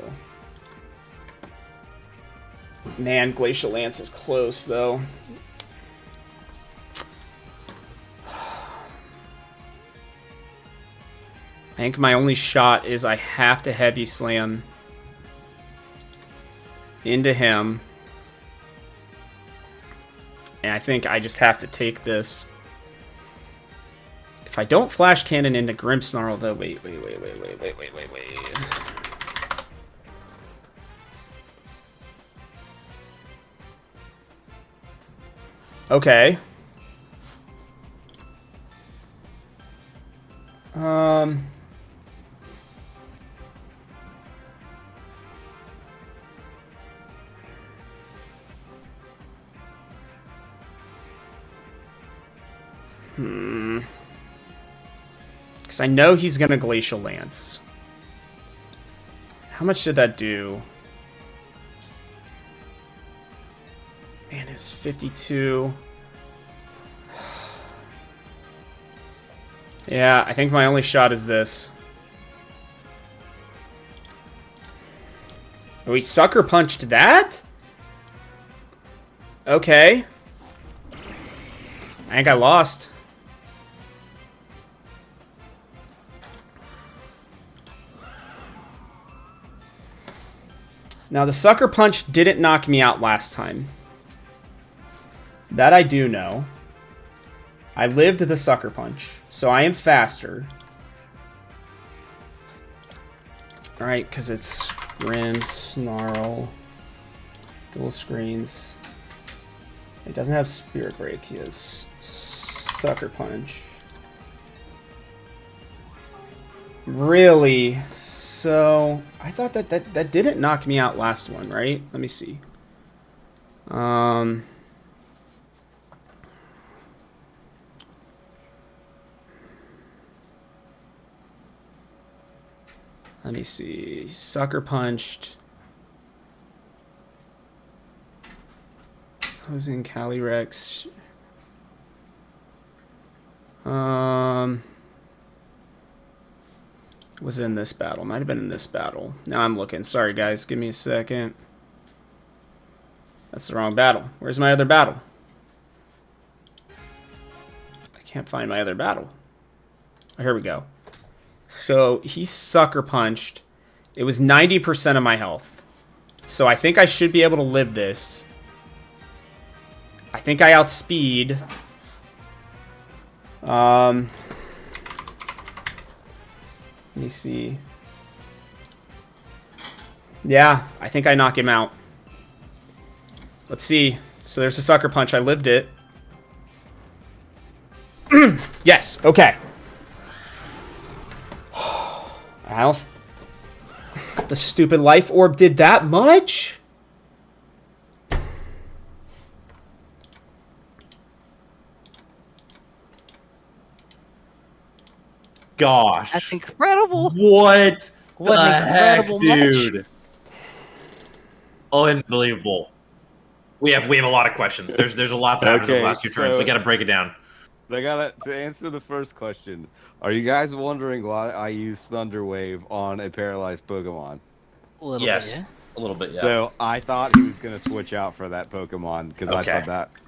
Man, Glacial Lance is close, though. I think my only shot is I have to Heavy Slam into him. And I think I just have to take this. If I don't Flash Cannon into Grimmsnarl, though... Wait. Okay. Because I know he's going to Glacial Lance. How much did that do? Man, it's 52. Yeah, I think my only shot is this. Oh, he Sucker Punched that? Okay. I think I lost. Now, the Sucker Punch didn't knock me out last time. That I do know. I lived the Sucker Punch, so I am faster. Alright, because it's Grimmsnarl. Dual screens. He doesn't have Spirit Break. He has Sucker Punch. Really? So, I thought that didn't knock me out last one, right? Let me see. Let me see. Sucker Punched. Posing Calyrex. Was in this battle. Might have been in this battle. Now I'm looking. Sorry, guys. Give me a second. That's the wrong battle. Where's my other battle? I can't find my other battle. Oh, here we go. So he Sucker Punched. It was 90% of my health. So I think I should be able to live this. I think I outspeed. Let me see. Yeah, I think I knock him out. Let's see. So there's a Sucker Punch. I lived it. Yes. Okay. Alf. The stupid Life Orb did that much? Gosh. That's incredible. What What the an incredible heck, match. dude? Unbelievable. We have a lot of questions. There's a lot that happened in those Okay, last two turns. so- We got to break it down. To answer the first question, are you guys wondering why I use Thunder Wave on a paralyzed Pokemon? A little Yes, bit, yeah. a little bit. Yeah. So I thought he was gonna switch out for that Pokemon because Okay.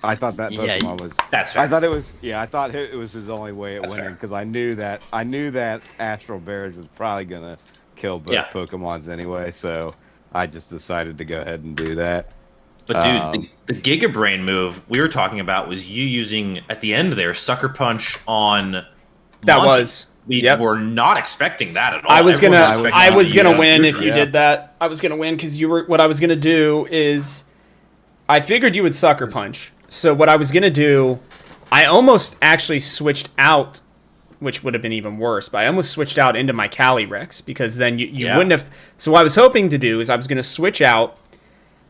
I thought that Yeah, Pokemon was. That's fair. I thought it was. Yeah, I thought it was his only way at That's winning fair. because I knew that Astral Barrage was probably gonna kill both Yeah. Pokemons anyway. So I just decided to go ahead and do that. But dude, the Giga Brain move we were talking about was you using at the end there Sucker Punch on. That Monty. was. We Yep. were not expecting that at all. I was Everyone gonna expecting I was Monty gonna to win use if you yeah. did that. I was gonna win because you were. What I was gonna do is, I figured you would Sucker Punch. So what I was gonna do, I almost actually switched out, which would have been even worse. But I almost switched out into my Calyrex because then you Yeah. wouldn't have. So what I was hoping to do is I was gonna switch out,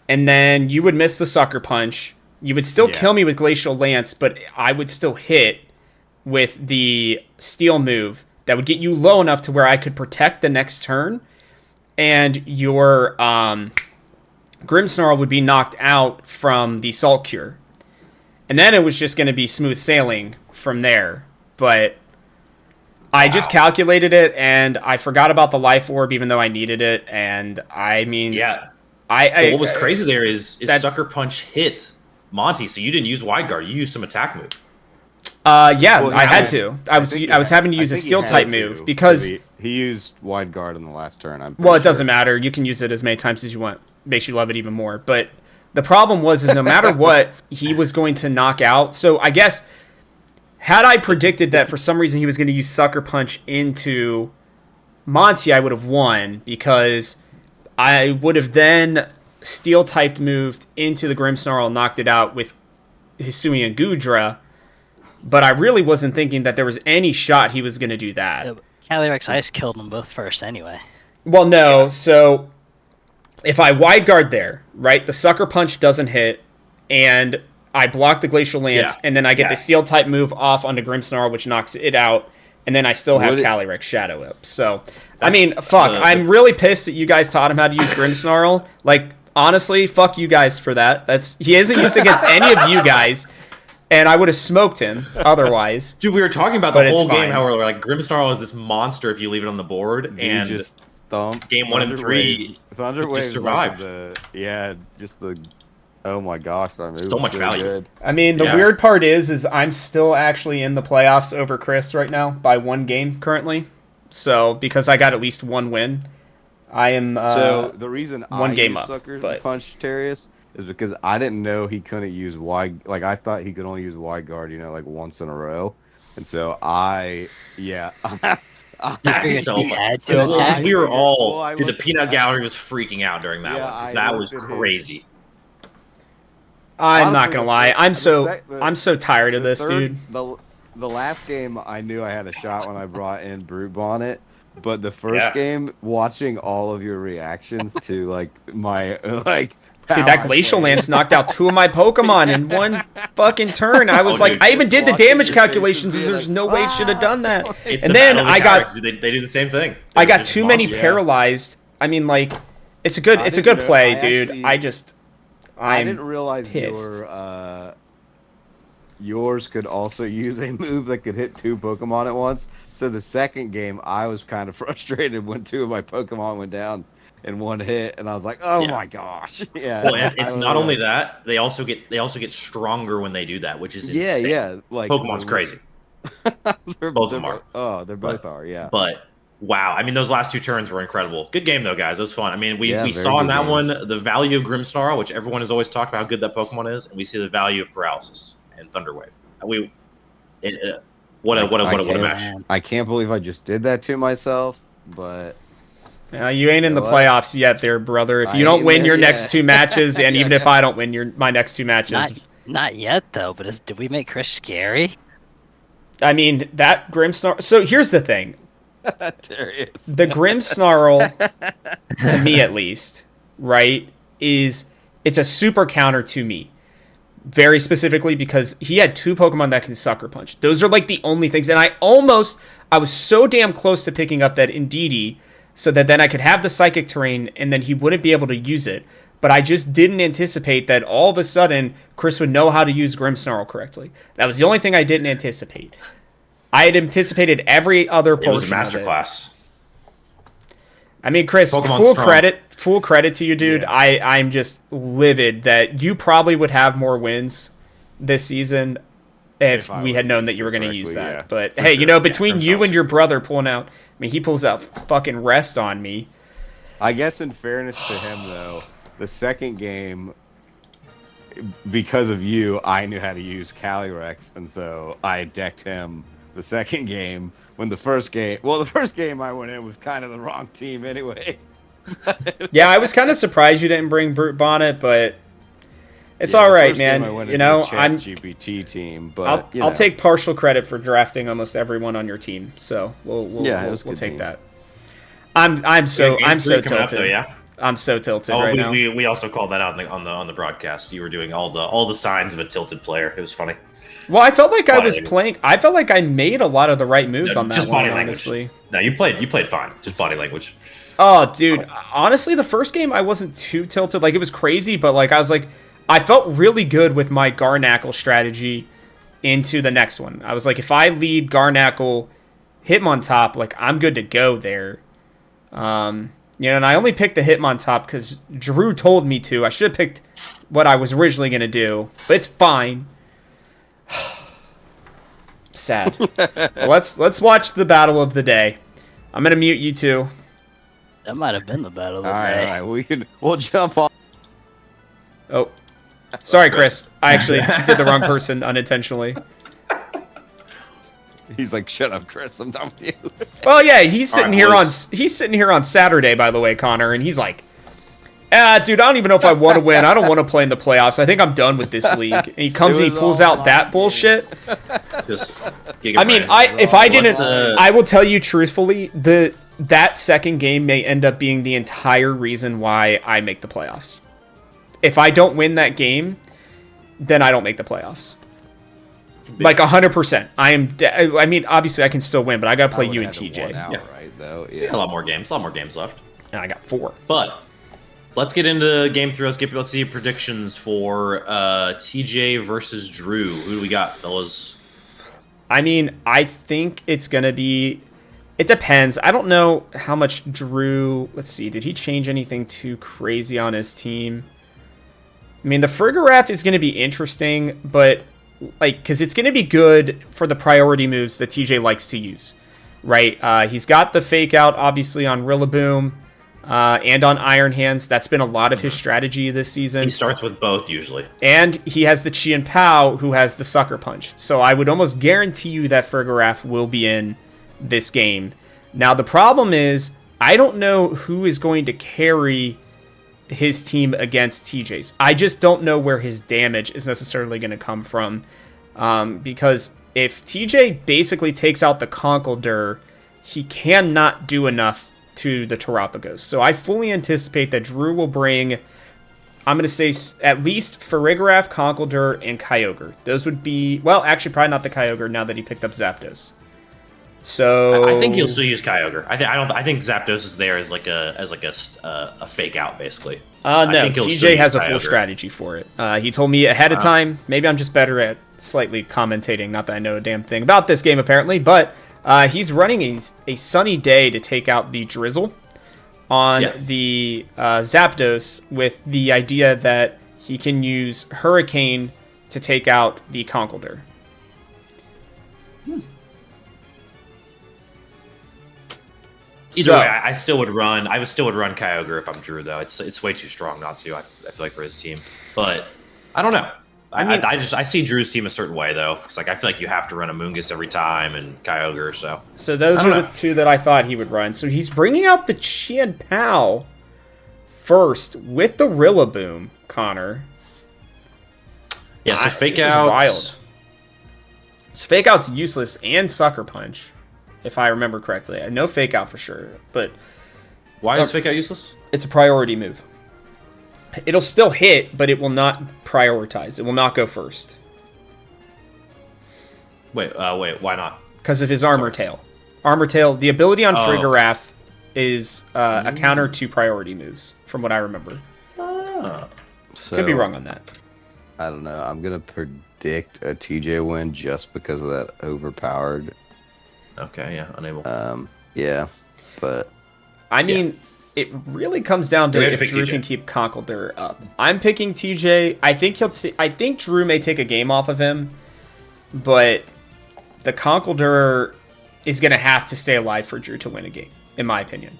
and then you would miss the Sucker Punch. You would still Yeah. kill me with Glacial Lance, but I would still hit with the Steel move that would get you low enough to where I could protect the next turn, and your Grimmsnarl would be knocked out from the Salt Cure. And then it was just going to be smooth sailing from there. But I just calculated it, and I forgot about the Life Orb, even though I needed it. And I mean, Yeah. I What was crazy there is that- Sucker Punch hit Monty, so you didn't use Wide Guard. You used some attack move. Yeah, Well, I yeah, had I to. I was having to use a Steel type move because he used Wide Guard in the last turn. well, it doesn't matter. You can use it as many times as you want. Makes you love it even more. But the problem was, is no matter what, he was going to knock out. So I guess, had I predicted that for some reason he was going to use Sucker Punch into Monty, I would have won because I would have then Steel typed moved into the Grimmsnarl and knocked it out with Hisui and Gudra. But I really wasn't thinking that there was any shot he was going to do that. Yeah, but Calyrex Ice killed them both first anyway. Well, no. So if I Wide Guard there, right, the Sucker Punch doesn't hit, and I block the Glacial Lance, Yeah. and then I get Yeah. the Steel type move off onto Grimmsnarl, which knocks it out, and then I still have Would it- Calyrex Shadow up. So, I That's- mean, fuck. I'm really pissed that you guys taught him how to use Grimmsnarl. Like, honestly, fuck you guys for that. He isn't used against any of you guys, and I would have smoked him otherwise. Dude, we were talking about But the it's whole game, fine. how we're like Grimmsnarl is this monster if you leave it on the board, You and just thump game 1 and 3, Thunder it Wave just is like survived. just the oh my gosh, that move So is much value. good. I mean, the Yeah. weird part is I'm still actually in the playoffs over Chris right now by one game currently. So, because I got at least one win, I am So the reason one I game use up, Sucker but- Punch Terrius is because I didn't know he couldn't use wide. Like I thought he could only use Wide Guard, like once in a row, and so That's so He funny. had to Because attack. we were all, Well, I dude, the looked- peanut gallery was freaking out during that Yeah, one. 'Cause I that was looked at his- crazy. I'm not Honestly, gonna lie. I'm the so tired of the this, third- dude. The last game, I knew I had a shot when I brought in Brute Bonnet, but the first Yeah. game, watching all of your reactions to my Dude, how that I Glacial played. Lance knocked out 2 of my Pokemon in one fucking turn. I was Oh, like, dude, I even just did the watching damage your faces calculations. being There's like, no way it should have done that. It's And the then battle of I the got characters. They do the same thing. I They're got just too many monsters. paralyzed. I mean, like, it's a good I it's a didn't good know- play, I dude. actually- I I didn't realize pissed. yours could also use a move that could hit 2 Pokemon at once. So the second game, I was kind of frustrated when 2 of my Pokemon went down in one hit, and I was like, "Oh Yeah. my gosh!" Yeah, Well, and I it's was not like- only that, they also get stronger when they do that, which is Yeah, insane. yeah. Like Pokemon's crazy. They're, Both of them they're are. bo- Oh, they both But- are. Yeah. But wow, I mean, those last 2 turns were incredible. Good game though, guys. It was fun. I mean, we Yeah, very saw in good that game. one the value of Grimmsnarl, which everyone has always talked about how good that Pokemon is, and we see the value of Paralysis and Thunder Wave. What a I can't- match. Man. I can't believe I just did that to myself, but You ain't in the playoffs yet there, brother. If you don't win your next 2 matches, and even if I don't win my next 2 matches. Not yet, though, but did we make Chris scary? I mean, that Grimmsnarl... So here's the thing. There he is. The Grimmsnarl, to me at least, right, it's a super counter to me. Very specifically because he had 2 Pokemon that can Sucker Punch. Those are like the only things. And I was so damn close to picking up that Indeedee so that then I could have the Psychic Terrain and then he wouldn't be able to use it. But I just didn't anticipate that all of a sudden Chris would know how to use Grimmsnarl correctly. That was the only thing I didn't anticipate. I had anticipated every other portion. It was a masterclass. I mean, Chris, Pokemon full credit to you, dude. Yeah. I'm just livid that you probably would have more wins this season if we had known that you were going to use that. Yeah, but hey, sure. Between you and your brother pulling out, I mean, he pulls out fucking rest on me. I guess in fairness to him, though, the second game, because of you, I knew how to use Calyrex, and so I decked him the second game. When the first game I went in with kind of the wrong team anyway. Yeah, I was kind of surprised you didn't bring Brute Bonnet, but it's all right, man. I'm GPT team, but I'll take partial credit for drafting almost everyone on your team, so we'll take that. I'm so tilted. I'm so tilted right now. We also called that out on the broadcast. You were doing all the signs of a tilted player. It was funny. Well, I felt like I felt like I made a lot of the right moves on that just one, honestly. No, you played fine. Just body language. Oh, dude. Honestly, the first game I wasn't too tilted. Like, it was crazy, but like I felt really good with my Garnackle strategy into the next one. I was like, if I lead Garnackle, Hitmontop, like, I'm good to go there. And I only picked the Hitmontop because Drew told me to. I should have picked what I was originally going to do, but it's fine. Sad. Well, let's watch the battle of the day. I'm gonna mute you two. That might have been the battle of the day. All right, we'll jump on. Oh, sorry, Chris. I actually did the wrong person unintentionally. He's like, "Shut up, Chris. I'm done with you." Well, yeah, he's sitting here on Saturday, by the way, Connor, and he's like, dude, I don't even know if I want to win. I don't want to play in the playoffs. I think I'm done with this league. And he comes and he pulls out that bullshit. I mean, I will tell you truthfully, that second game may end up being the entire reason why I make the playoffs. If I don't win that game, then I don't make the playoffs. Like 100%. I mean, obviously I can still win, but I got to play you and TJ. A lot more games left. And I got 4. But let's get into game 3. Let's see predictions for TJ versus Drew. Who do we got, fellas? I mean, I think it's going to be... It depends. I don't know how much Drew... Let's see. Did he change anything too crazy on his team? I mean, the Frigoraph is going to be interesting, but... because it's going to be good for the priority moves that TJ likes to use. Right? He's got the Fake Out, obviously, on Rillaboom. And on Iron Hands. That's been a lot of his strategy this season. He starts with both, usually. And he has the Chien Pao, who has the Sucker Punch. So I would almost guarantee you that Frigoraph will be in this game. Now, the problem is, I don't know who is going to carry his team against TJ's. I just don't know where his damage is necessarily going to come from. Because if TJ basically takes out the Conkeldurr, he cannot do enough to the Terapagos. So I fully anticipate that Drew will bring, I'm going to say, at least Farigiraf, Conkeldurr, and Kyogre. Those would be, well, actually probably not the Kyogre now that he picked up Zapdos. So I think he'll still use Kyogre. I think Zapdos is there as like a fake out, basically. No, TJ has a full strategy for it. He told me ahead of time. Maybe I'm just better at slightly commentating. Not that I know a damn thing about this game, apparently, but he's running a sunny day to take out the Drizzle on the Zapdos with the idea that he can use Hurricane to take out the Conkeldurr. Either way, I still would run Kyogre if I'm Drew, though. It's way too strong not to, I feel like, for his team. But I don't know. I see Drew's team a certain way though. It's like I feel like you have to run Amoonguss every time and Kyogre. So those are the two that I thought he would run. So he's bringing out the Chien-Pao first with the Rillaboom, Connor. Yeah, so Fake This is Out. wild. So Fake Out's useless and Sucker Punch, if I remember correctly. I know Fake Out for sure, but Why is Fake Out useless? it's a priority move. It'll still hit, but it will not prioritize. It will not go first Wait, why not? because of his Armor Tail. Armor Tail, the ability on Frigoraph is a counter to priority moves, from what I remember. So, Could be wrong on that. I don't know. I'm gonna predict a TJ win just because of that overpowered. Okay, yeah, unable. Yeah, but I mean, it really comes down to We have if to pick Drew TJ. can keep Conkeldurr up. I'm picking TJ. I think I think Drew may take a game off of him, but the Conkeldurr is going to have to stay alive for Drew to win a game, in my opinion.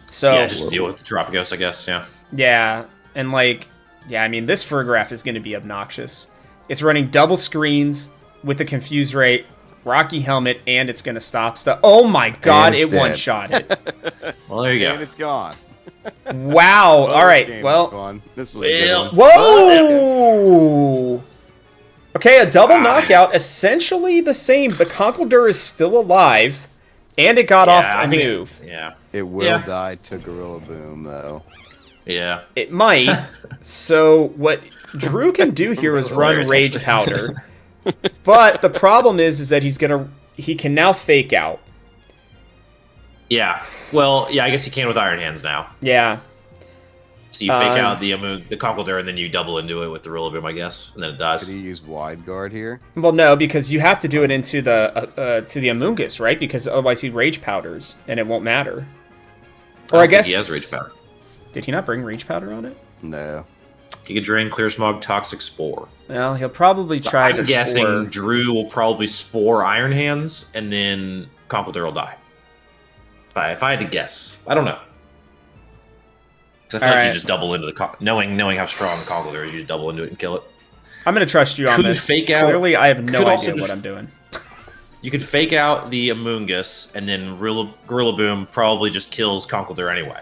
So Yeah, just deal with the Terapagos, I guess. Yeah. yeah, and I mean, this Frigoraph is going to be obnoxious. It's running double screens with the Confuse Ray, Rocky Helmet, and it's going to stop stuff. Oh my god, And it it's dead. one-shot it. Well, there you and go. it's gone. Wow. All This right. game is Well, gone. This was a good one. whoa. Okay, a double knockout. Essentially the same. The Conkeldurr is still alive, and it got off I a think move. Yeah. It will Yeah. die to Gorilla Boom though. Yeah. It might. So what Drew can do here is run Hilarious, Rage actually. Powder. But the problem is that he can now Fake Out. Yeah. Well, yeah, I guess you can with Iron Hands now. Yeah. So you fake out the Conkeldurr, and then you double into it with the Rillaboom, I guess, and then it dies. Could he use Wide Guard here? Well, no, because you have to do it into the to the Amoonguss, right? Because otherwise he Rage Powders, and it won't matter. Or I don't think guess he has Rage Powder. Did he not bring Rage Powder on it? No. He could drain Clear Smog, Toxic Spore. Well, he'll probably try I'm to guessing Spore. Drew will probably Spore Iron Hands, and then Conkeldurr will die. If I had to guess, I don't know. Because I feel like you just double into the knowing how strong Conkeldurr is, you just double into it and kill it. I'm gonna trust you on Could this. Fake Out. Clearly, I have no Could also idea what just- I'm doing. You could fake out the Amoonguss, and then Rillaboom probably just kills Conkeldurr anyway.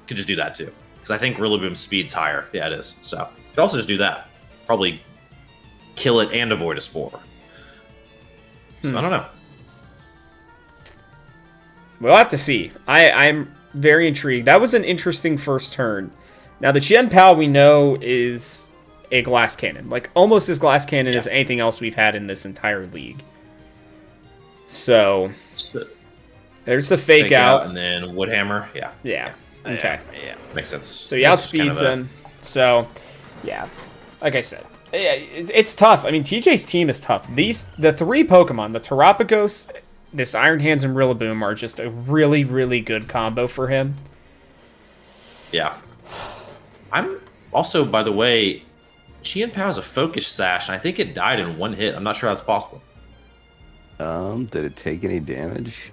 Could just do that too. Because I think Rillaboom's speed's higher. Yeah, it is. So could also just do that. Probably kill it and avoid a Spore. So I don't know. We'll have to see. I'm very intrigued. That was an interesting first turn. Now, the Chien-Pao we know is a glass cannon. Like, almost as glass cannon as anything else we've had in this entire league. So, there's the fake out. And then Woodhammer. Yeah. Yeah. Okay. Yeah. Makes sense. So he That's just outspeeds kind of him. So, yeah. Like I said, yeah, it's tough. I mean, TJ's team is tough. The three Pokemon, the Terapagos, this Iron Hands, and Rillaboom are just a really, really good combo for him. Yeah. I'm also, by the way, Chien-Pao is a Focus Sash, and I think it died in one hit. I'm not sure how that's possible. Did it take any damage?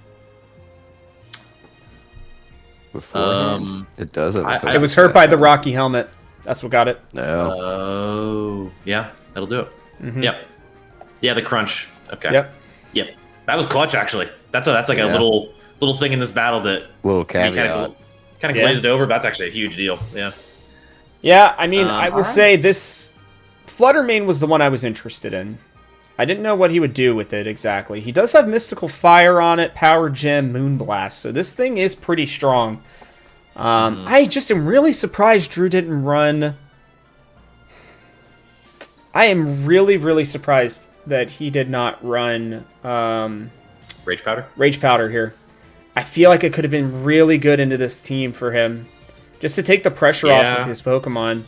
Beforehand? It doesn't. It was hurt by the Rocky Helmet. That's what got it. No. Oh, yeah, that'll do it. Mhm. Yep. Yeah, the crunch. Okay. Yep. Yep. That was clutch, actually. That's like a little thing in this battle that Little kind caveat. of Yeah. glazed over. But that's actually a huge deal. Yeah. Yeah, I mean, I will say alright. this Fluttermane was the one I was interested in. I didn't know what he would do with it exactly. He does have Mystical Fire on it, Power Gem, Moonblast, so this thing is pretty strong. I just am really surprised Drew didn't run... I am really, really surprised that he did not run Rage Powder. Rage Powder here. I feel like it could have been really good into this team for him. Just to take the pressure off of his Pokemon.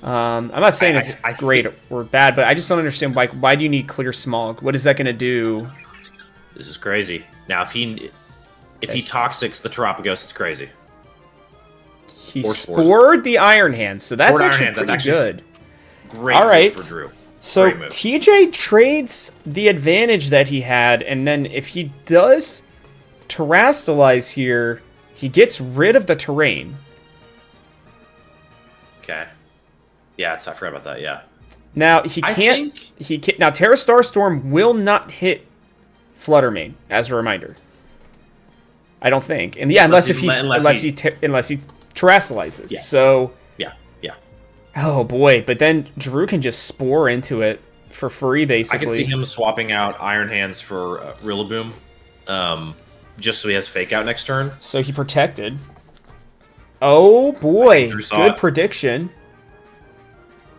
I'm not saying it's great or bad, but I just don't understand why do you need Clear Smog? What is that going to do? This is crazy. Now, if he toxics the Terapagos, it's crazy. He Or Spores. spored the Iron Hands, so that's Spored Iron actually Hands, that's pretty actually good. Great All move right. for Drew. So Great move. TJ trades the advantage that he had, and then if he does Terrastalize here, he gets rid of the terrain. Okay. Yeah, I forgot about that. Yeah. Now he can't. He can't. Now Terra Starstorm will not hit Fluttermane. As a reminder, I don't think. And yeah, unless he terrestrializes. Yeah. So. Yeah. Oh boy! But then Drew can just spore into it for free, basically. I can see him swapping out Iron Hands for Rillaboom, just so he has Fake Out next turn. So he protected. Oh boy! Good prediction.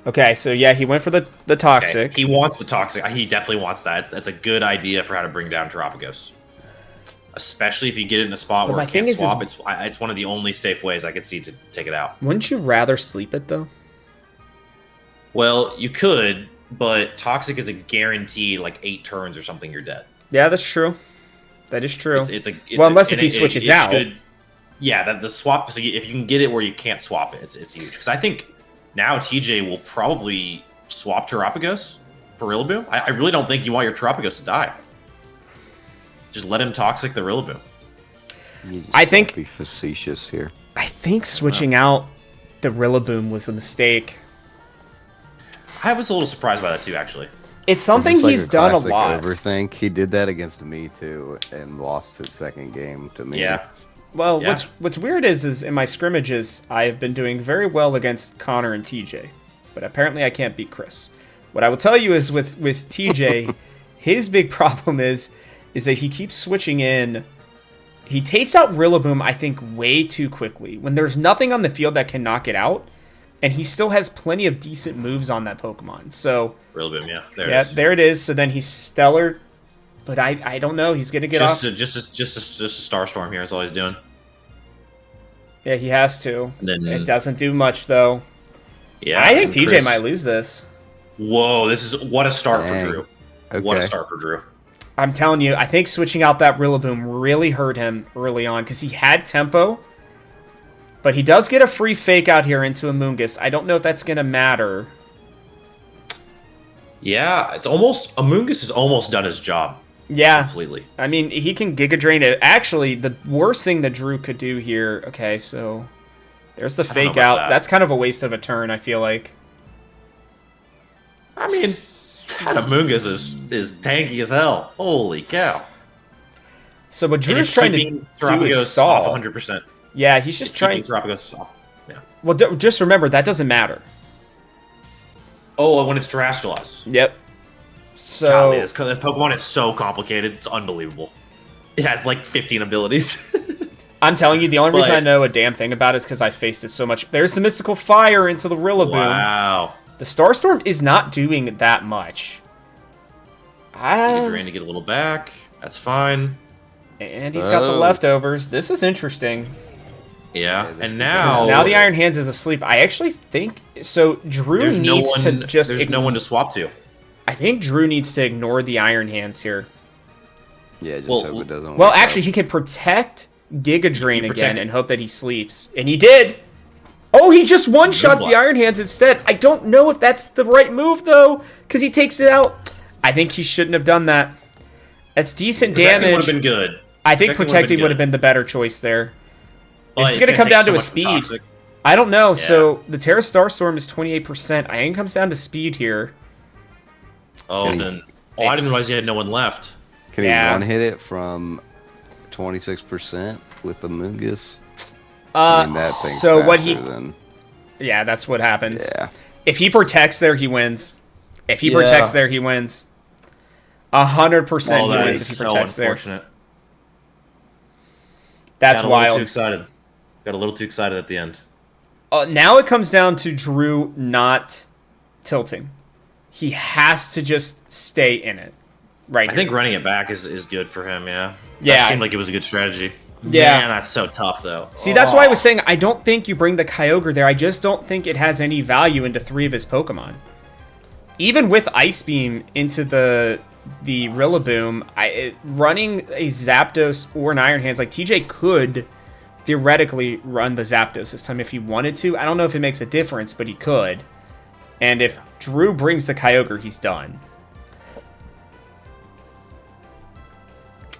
Okay, so yeah, he went for the Toxic. Okay. He wants the Toxic. He definitely wants that. That's a good idea for how to bring down Terapagos. Especially if you get it in a spot where it can't swap. It's one of the only safe ways I could see to take it out. Wouldn't you rather sleep it, though? Well, you could, but Toxic is a guaranteed, 8 turns or something, you're dead. Yeah, that's true. That is true. Unless if he switches out. Yeah, the swap, so if you can get it where you can't swap it, it's huge. Because I think now TJ will probably swap Terapagos for Rillaboom. I really don't think you want your Terapagos to die. Just let him Toxic the Rillaboom. I think be facetious here. I think switching out the Rillaboom was a mistake. I was a little surprised by that too, actually. It's something he's done a lot. Overthink. He did that against me too, and lost his second game to me. Yeah. Well, what's weird is in my scrimmages, I've been doing very well against Connor and TJ, but apparently I can't beat Chris. What I will tell you is with TJ, his big problem is that he keeps switching in. He takes out Rillaboom, I think, way too quickly when there's nothing on the field that can knock it out, and he still has plenty of decent moves on that Pokemon. So Rillaboom, it is. There it is. So then he's stellar. But I don't know. He's gonna get off. Just a Starstorm here is all he's doing. Yeah, he has to. Then it doesn't do much though. Yeah, I think TJ might lose this. Whoa, what a start for Drew. Okay. What a start for Drew. I'm telling you, I think switching out that Rillaboom really hurt him early on because he had tempo. But he does get a free Fake Out here into Amoonguss. I don't know if that's gonna matter. Yeah, Amoonguss has almost done his job. Yeah, completely. I mean, he can Giga Drain it. Actually, the worst thing that Drew could do here. Okay, so there's the Fake Out. That's kind of a waste of a turn. I feel like. I mean, that Amoonguss is tanky as hell. Holy cow! So what Drew's trying to do is stall. 100%. Yeah, he's just trying. Terapagos off. Yeah. Well, just remember that doesn't matter. Oh, when it's Terrestrialized. Yep. So golly, this Pokemon is so complicated. It's unbelievable. It has 15 abilities. I'm telling you, the only reason I know a damn thing about it is because I faced it so much. There's the Mystical Fire into the Rillaboom. Wow. The Starstorm is not doing that much. Drain to get a little back. That's fine. And he's got the leftovers. This is interesting. Yeah, and now the Iron Hands is asleep. I actually think so. Drew needs to just. There's no one to swap to. I think Drew needs to ignore the Iron Hands here. Yeah, just hope it doesn't. Well, actually, he can protect Giga Drain again and hope that he sleeps, and he did. Oh, he just one-shots the Iron Hands instead. I don't know if that's the right move though, because he takes it out. I think he shouldn't have done that. That's decent damage. Protecting would have been good. I think protecting would have been the better choice there. It's going to come down to a speed. I don't know. Yeah. So the Terra Starstorm is 28%. I think it comes down to speed here. Oh, I didn't realize he had no one left. Can he one-hit it from 26% with the Amoonguss? So what yeah, that's what happens. Yeah. If he protects there, he wins. If he protects there, he wins. 100% he wins if he protects there. That's wild. Too excited. Got a little too excited at the end. Now it comes down to Drew not tilting. He has to just stay in it. Right. I think running it back is good for him, yeah. Yeah. That seemed like it was a good strategy. Yeah. Man, that's so tough, though. See, that's why I was saying I don't think you bring the Kyogre there. I just don't think it has any value into 3 of his Pokemon. Even with Ice Beam into the Rillaboom, running a Zapdos or an Iron Hands, TJ could theoretically run the Zapdos this time if he wanted to. I don't know if it makes a difference, but he could. And if Drew brings the Kyogre, he's done.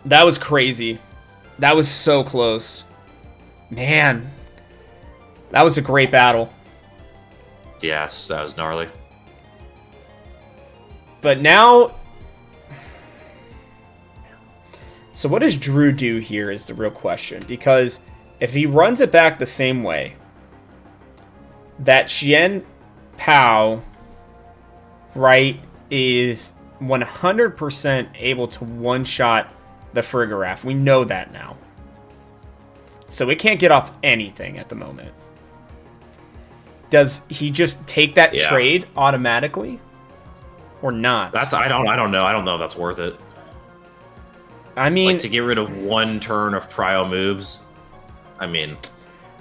That was crazy. That was so close. Man. That was a great battle. Yes, that was gnarly. But now... So what does Drew do here is the real question. Because if he runs it back the same way, that Chien Pao, right, is 100% able to one-shot the Frigoraph. We know that now. So it can't get off anything at the moment. Does he just take that trade automatically? Or not? I don't know. I don't know if that's worth it. I mean, like, to get rid of one turn of prio moves. I mean,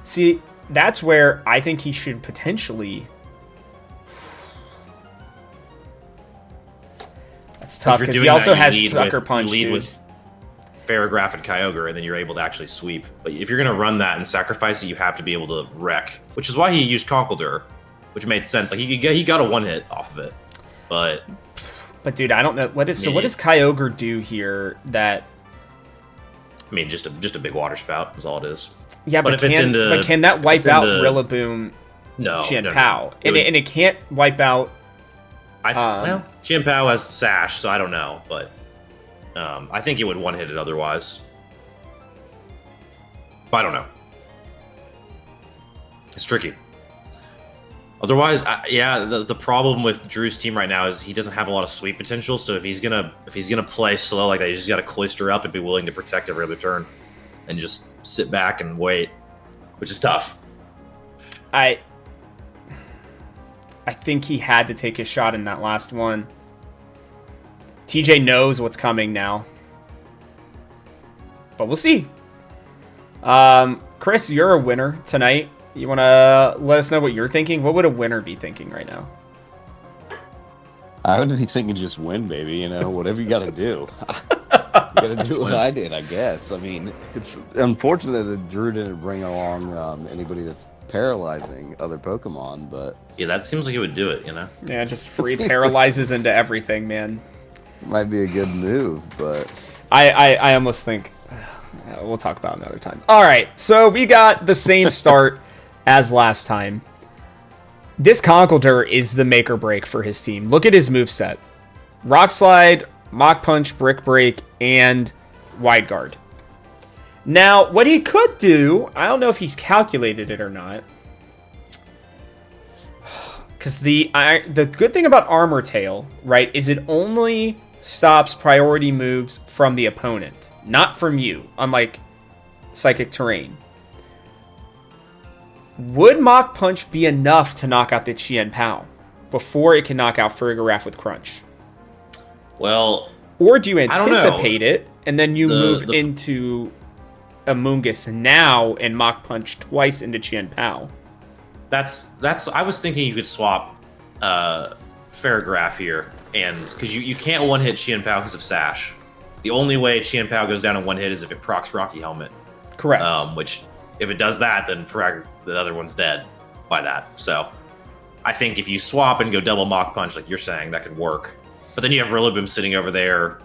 see, that's where I think he should potentially. That's tough because he also has Sucker Punch. You lead with Farigiraf and Kyogre, and then you're able to actually sweep. But if you're gonna run that and sacrifice it, you have to be able to wreck, which is why he used Conkeldurr, which made sense. Like he got a one hit off of it, but dude, I don't know what is. So what does Kyogre do here? That I mean, just a big water spout is all it is. Yeah, but can that wipe out Rillaboom? No, Chien Pao, and it can't wipe out. Well, Chien Pao has Sash, so I don't know, but I think it would one hit it otherwise. I don't know. It's tricky. Otherwise, the problem with Drew's team right now is he doesn't have a lot of sweep potential. So if he's gonna play slow like that, he's just got to Cloyster up and be willing to protect every other turn, and just sit back and wait, which is tough. I think he had to take a shot in that last one. TJ knows what's coming now, but we'll see. Chris, you're a winner tonight. You want to let us know what you're thinking? What would a winner be thinking right now? I would be thinking just win, baby. You know, whatever you got to do. You got to do what I did, I guess. I mean, it's unfortunate that Drew didn't bring along anybody that's paralyzing other Pokemon, but... Yeah, that seems like it would do it, you know? Yeah, just free paralyzes into everything, man. Might be a good move, but... I almost think... We'll talk about it another time. All right, so we got the same start as last time. This Conkeldurr is the make or break for his team. Look at his moveset. Rock Slide, Mach Punch, Brick Break, and Wide Guard. Now, what he could do, I don't know if he's calculated it or not. Because the good thing about Armor Tail, right, is it only stops priority moves from the opponent, not from you, unlike Psychic Terrain. Would Mach Punch be enough to knock out the Chien Pao before it can knock out Farigiraf with Crunch? Well, or do you anticipate it and then you move into Amoonguss now and Mach Punch twice into Chien Pao? That's. I was thinking you could swap Farigiraf here, and because you can't one hit Chien Pao because of Sash. The only way Chien Pao goes down in one hit is if it procs Rocky Helmet. Correct. Which, if it does that, then the other one's dead by that. So, I think if you swap and go double Mach Punch, like you're saying, that could work. But then you have Rillaboom sitting over there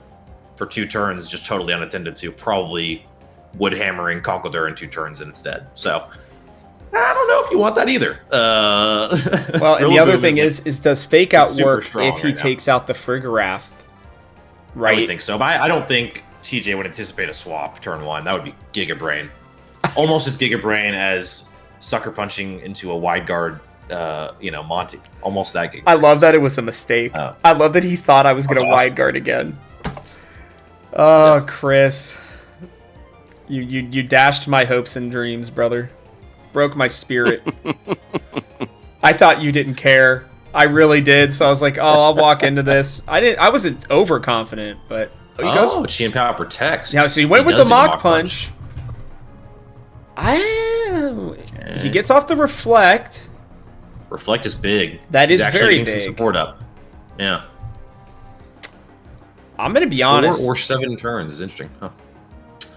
for 2 turns, just totally unattended to, probably wood hammering Conkeldurr in 2 turns instead. So, I don't know if you want that either. Well, and the other thing is does Fake Out work if he takes out the Farigiraf? Right. I would think so, but I don't think TJ would anticipate a swap turn 1. That would be Giga Brain. Almost as Giga Brain as Sucker Punching into a Wide Guard, Monty. Almost that Giga Brain. I love that it was a mistake. I love that he thought I was going to awesome. Wide Guard again. Oh, yeah. Chris. You dashed my hopes and dreams, brother. Broke my spirit. I thought you didn't care. I really did, so I was like, I'll walk into this. I wasn't overconfident, but he goes Chien Pao protects. Yeah, so he went with the Mach Punch. He gets off the Reflect. Reflect is big. That is actually very big. Some support up. Yeah. I'm gonna be honest. 4 or 7 turns is interesting. Huh.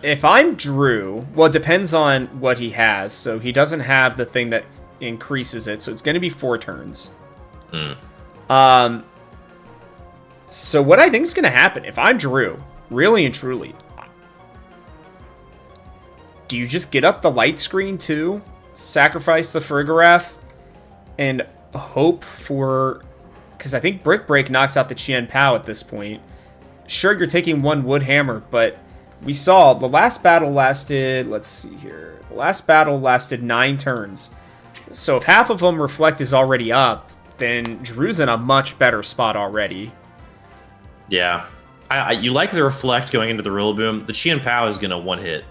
If I'm Drew, well, it depends on what he has. So he doesn't have the thing that increases it, so it's gonna be 4 turns. So what I think is gonna happen if I'm Drew, really and truly, do you just get up the light screen too, sacrifice the Farigiraf, and hope for, because I think Brick Break knocks out the Chien Pao at this point. Sure, you're taking one Wood Hammer, but we saw the last battle lasted, let's see here, the last battle lasted 9 turns. So if half of them Reflect is already up, then Drew's in a much better spot already. Yeah. You like the Reflect going into the Rillaboom. The Chien Pao is going to one-hit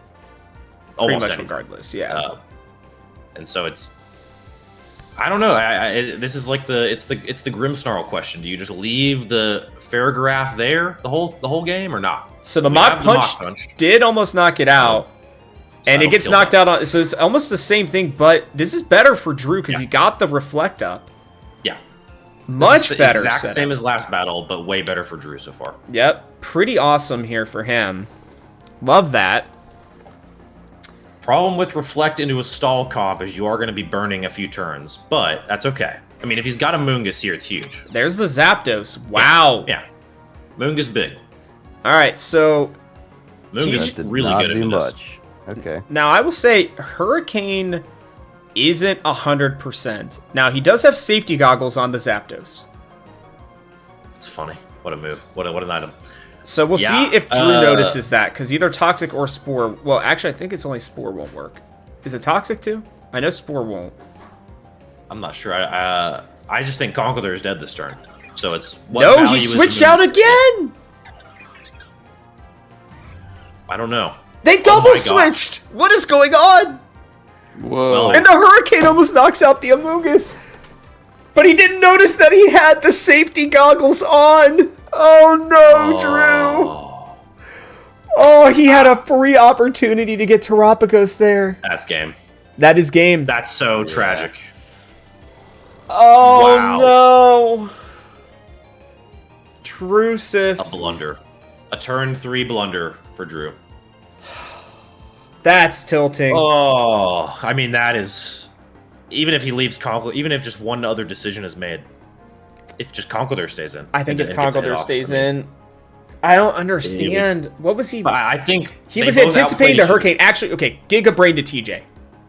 almost Pretty much anything. regardless, yeah. And so it's... I don't know. This is like it's the Grimmsnarl question. Do you just leave the Farigiraf there the whole game or not? So the We Mach have the Punch did almost knock it out. So And it that'll gets kill knocked that. out on... So it's almost the same thing, but this is better for Drew because Yeah. he got the Reflect up. Yeah. Much This is better. Exact setup. same as last battle, but way better for Drew so far. Yep. Pretty awesome here for him. Love that. Problem with Reflect into a stall comp is you are going to be burning a few turns, but that's okay. I mean, if he's got a Moongus here, it's huge. There's the Zapdos. Wow. Yeah. Moongus big. All right, so Moongus That did really not good do into this. much. Okay. now I will say Hurricane isn't 100%. Now, he does have safety goggles on the Zapdos. It's funny. What a move. What an item. So we'll Yeah, see if Drew notices that, because either Toxic or Spore... Well, actually, I think it's only Spore won't work. Is it Toxic too? I know Spore won't. I'm not sure. I just think Conkeldurr is dead this turn. So it's... what No, value he is switched the out Moongus? again! I don't know. They Oh double my gosh. switched! What is going on? Whoa. Well, And the Hurricane almost knocks out the Amoonguss. But he didn't notice that he had the safety goggles on. Oh no, Drew. Oh, he had a free opportunity to get Terapagos there. That's game. That is game. That's so tragic. Oh Wow. no. Trucive. A blunder. A turn 3 blunder for Drew. That's tilting. Oh, I mean, that is... Even if he leaves Conkeldurr, even if just one other decision is made, if just Conkeldurr stays in. I think and if gets a hit Conkeldurr off, stays I mean, in, I don't understand. What was he? But I think He they was both anticipating outplayed the each other. Hurricane. Actually, okay, Giga Brain to TJ.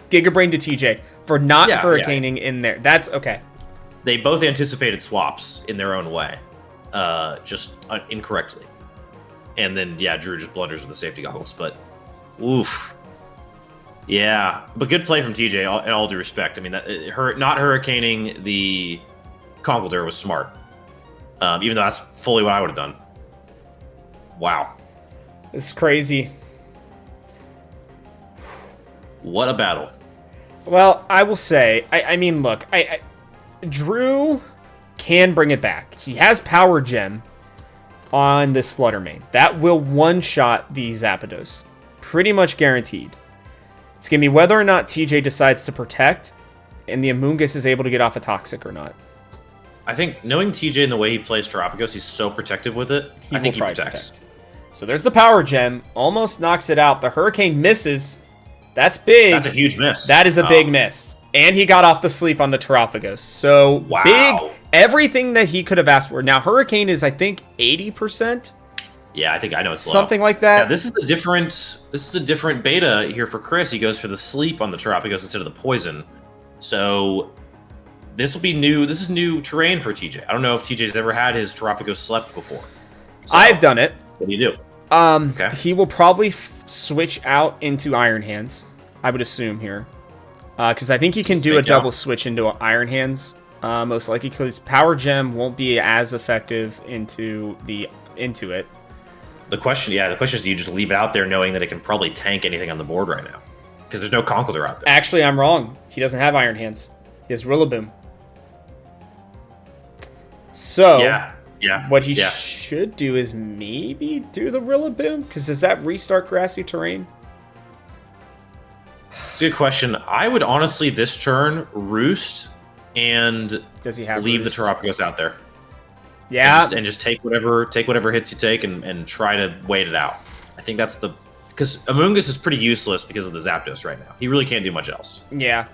Giga Brain to TJ for not Yeah, hurricaning in there. That's okay. They both anticipated swaps in their own way, just incorrectly. And then, yeah, Drew just blunders with the safety goggles. But, oof. Yeah, but good play from TJ, in all due respect. I mean, not hurricaning the Conkeldurr was smart. Even though that's fully what I would have done. Wow. It's crazy. What a battle. Well, I will say, I mean, look, Drew can bring it back. He has Power Gem on this Flutter Mane. That will one-shot the Zapdos. Pretty much guaranteed. It's going to be whether or not TJ decides to protect and the Amoonguss is able to get off a Toxic or not. I think knowing TJ and the way he plays Terapagos, he's so protective with it. I think he will probably protects. protect. So there's the Power Gem. Almost knocks it out. The Hurricane misses. That's big. That's a huge miss. That is a big miss. And he got off the sleep on the Terapagos. So Wow. big. Everything that he could have asked for. Now, Hurricane is, I think, 80%. Yeah, I think I know it's low. Something like that. Yeah, this is a different beta here for Chris. He goes for the sleep on the Terapagos instead of the poison. So this will be new. This is new terrain for TJ. I don't know if TJ's ever had his Terapagos slept before. So, I've done it. What do you do? Okay. He will probably switch out into Iron Hands, I would assume here. Because I think he can do a Fake double out. switch into Iron Hands, most likely, because Power Gem won't be as effective into it. The question is, do you just leave it out there knowing that it can probably tank anything on the board right now? Because there's no Conkeldurr out there. Actually, I'm wrong. He doesn't have Iron Hands. He has Rillaboom. So, Yeah. what he yeah. should do is maybe do the Rillaboom, because does that restart grassy terrain? It's a good question. I would honestly this turn roost and Does he have leave Roost? the Terapagos out there. Yeah. And just take whatever hits you take and try to wait it out. I think that's because Amoonguss is pretty useless because of the Zapdos right now. He really can't do much else. Yeah.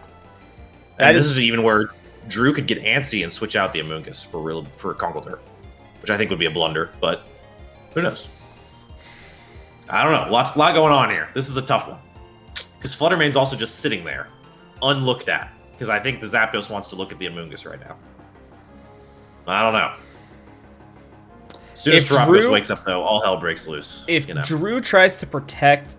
And this is even where Drew could get antsy and switch out the Amoonguss for Conkeldurr, which I think would be a blunder, but who knows? I don't know. Lot going on here. This is a tough one. Because Fluttermane's also just sitting there, unlooked at. because I think the Zapdos wants to look at the Amoonguss right now. I don't know. As soon as Terapagos wakes up, though, all hell breaks loose. If Drew tries to protect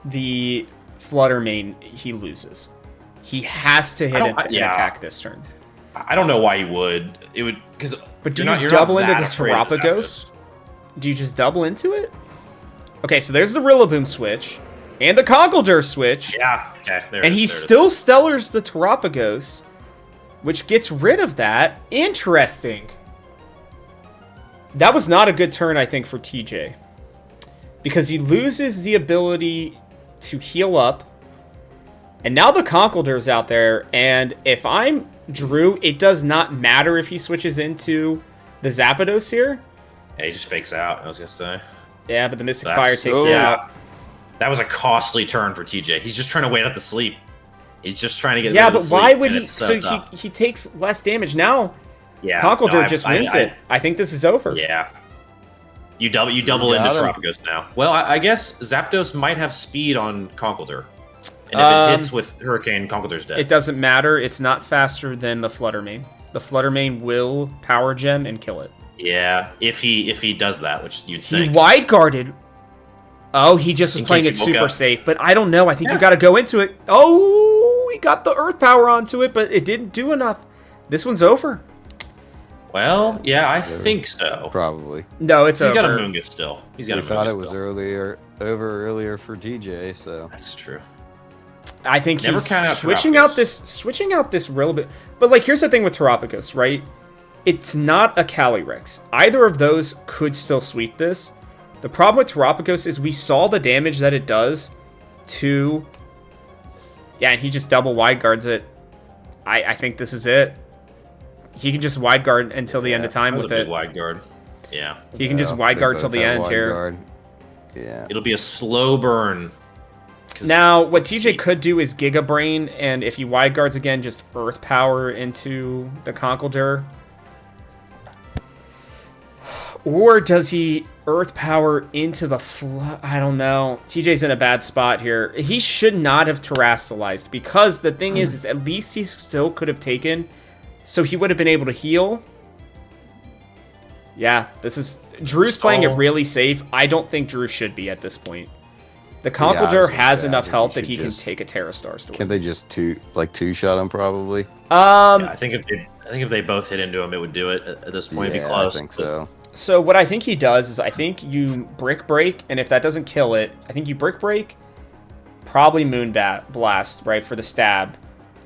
the Fluttermane, he loses. He has to hit an attack this turn. I don't know why he would. It would because. But do you double into the Terapagos? Do you just double into it? Okay, so there's the Rillaboom switch and the Conkeldurr switch. Yeah. Okay. And he still Stellars the Terapagos, which gets rid of that. Interesting. That was not a good turn, I think, for TJ. Because he loses the ability to heal up. And now the Conkeldurr's out there. And if I'm Drew, it does not matter if he switches into the Zapdos here. Yeah, he just fakes out, I was going to say. Yeah, but the Mystic Fire takes it out. That was a costly turn for TJ. He's just trying to wait out the sleep. He's just trying to get rid of the sleep. Yeah, but why would he... So he takes less damage now. Yeah, Conkeldurr just wins it. I think this is over. Yeah. You double into Terapagos now. Well, I guess Zapdos might have speed on Conkeldurr. And if it hits with Hurricane, Conkeldurr's dead. It doesn't matter. It's not faster than the Fluttermane. The Fluttermane will Power Gem and kill it. Yeah, if he does that, which you'd think. He wide guarded. Oh, he just was playing it super safe. But I don't know. I think you got to go into it. Oh, he got the Earth Power onto it, but it didn't do enough. This one's over. Well, yeah, I think so. Probably. No, it's over. He's got a Moongus still. He's got a Moongus thought it was earlier for DJ, so that's true. I think he's switching out this Rillaboom. But like, here's the thing with Terapagos, right? It's not a Calyrex. Either of those could still sweep this. The problem with Terapagos is we saw the damage that it does to... Yeah, and he just double wide guards it. I think this is it. He can just wide guard until the end of time with it. Big wide guard. Yeah. He can just wide guard till the end here. Guard. Yeah. It'll be a slow burn. Now, what TJ could do is Giga Brain, and if he wide guards again, just Earth Power into the Conkeldurr. Or does he Earth Power into the I don't know. TJ's in a bad spot here. He should not have Terastallized, because the thing is at least he still could have taken, so he would have been able to heal. Yeah, this is... Drew's playing it really safe. I don't think Drew should be at this point. The Conkeldurr has enough health that he can take a Terrastar Storm. Can't they just two-shot him probably? Yeah, I think if they both hit into him, it would do it at this point. It'd be close. I think so. So what I think he does is I think you Brick Break, and if that doesn't kill it, I think you Brick Break, probably Moon Blast, right, for the stab.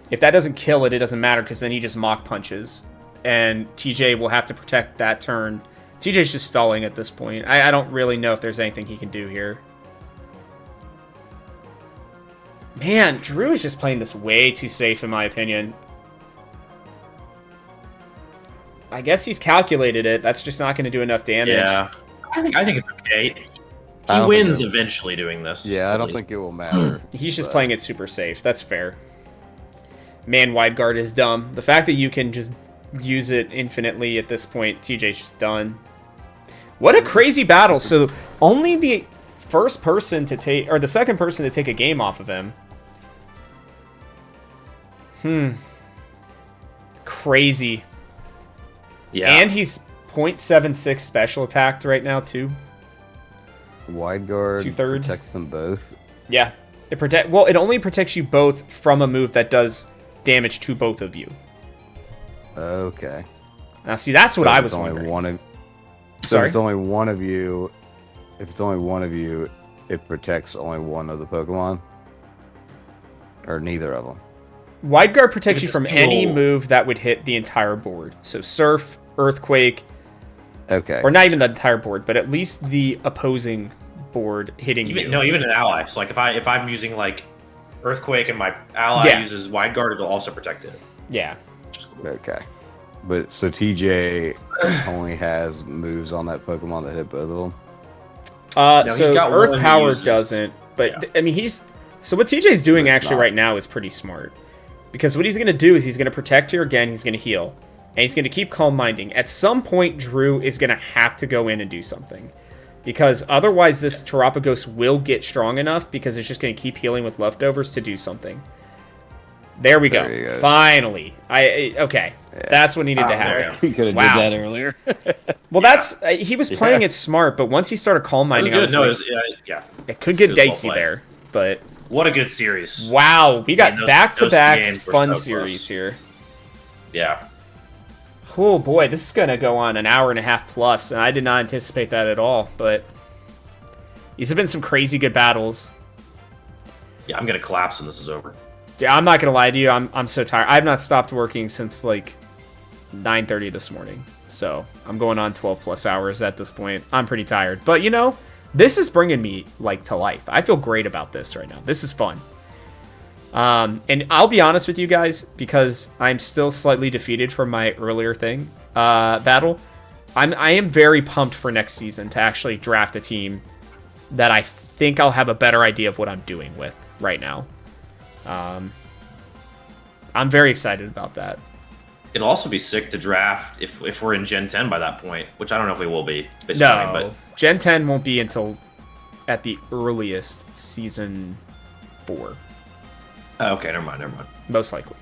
If that doesn't kill it, it doesn't matter, because then he just Mach Punches, and TJ will have to protect that turn. TJ's just stalling at this point. I don't really know if there's anything he can do here. Man, Drew is just playing this way too safe, in my opinion. I guess he's calculated it. That's just not going to do enough damage. Yeah, I think it's okay. He wins eventually doing this. Yeah, I don't think it will matter. He's just playing it super safe. That's fair. Man, wide guard is dumb. The fact that you can just use it infinitely at this point, TJ's just done. What a crazy battle. So only the first person to take, or the second person to take a game off of him. Crazy. Yeah. And he's 0.76 special attacked right now, too. Wide guard 2/3 protects them both. Yeah. It only protects you both from a move that does damage to both of you. Okay. Now, see, that's what I was wondering. If it's only one of you, it protects only one of the Pokemon? Or neither of them? Wide Guard protects you from any move that would hit the entire board. So Surf, Earthquake. Okay. Or not even the entire board, but at least the opposing board hitting you. No, even an ally. So like if I'm using like Earthquake and my ally uses Wide Guard, it'll also protect it. Yeah. Cool. Okay. But so TJ only has moves on that Pokemon that hit both of them? No, so Earth Power doesn't. But I mean, so what TJ's doing actually right now is pretty smart. Because what he's going to do is he's going to protect here again, he's going to heal. And he's going to keep Calm Minding. At some point, Drew is going to have to go in and do something. Because otherwise, this Terapagos will get strong enough because it's just going to keep healing with leftovers to do something. There we There go. you go. Finally. Okay. That's what needed to happen. He could have Wow. did that earlier. Well, that's he was playing it smart, but once he started call mining, I was like, it could get It was well dicey played. there. But What a good series. wow, we got those back-to-back games were fun so series close. here. Yeah. Oh boy, this is gonna go on an hour and a half plus, and I did not anticipate that at all. But these have been some crazy good battles. Yeah, I'm gonna collapse when this is over. Dude, I'm not gonna lie to you, I'm so tired. I've not stopped working since like 9:30 this morning, so I'm going on 12 plus hours at this point. I'm pretty tired, but you know, this is bringing me like to life. I feel great about this right now. This is fun. And I'll be honest with you guys, because I'm still slightly defeated from my earlier battle. I am very pumped for next season to actually draft a team that I think I'll have a better idea of what I'm doing with right now. I'm very excited about that. It'll also be sick to draft if we're in Gen 10 by that point, which I don't know if we will be. Bitch No, time, but Gen 10 won't be until at the earliest Season 4, oh, okay, never mind. most likely.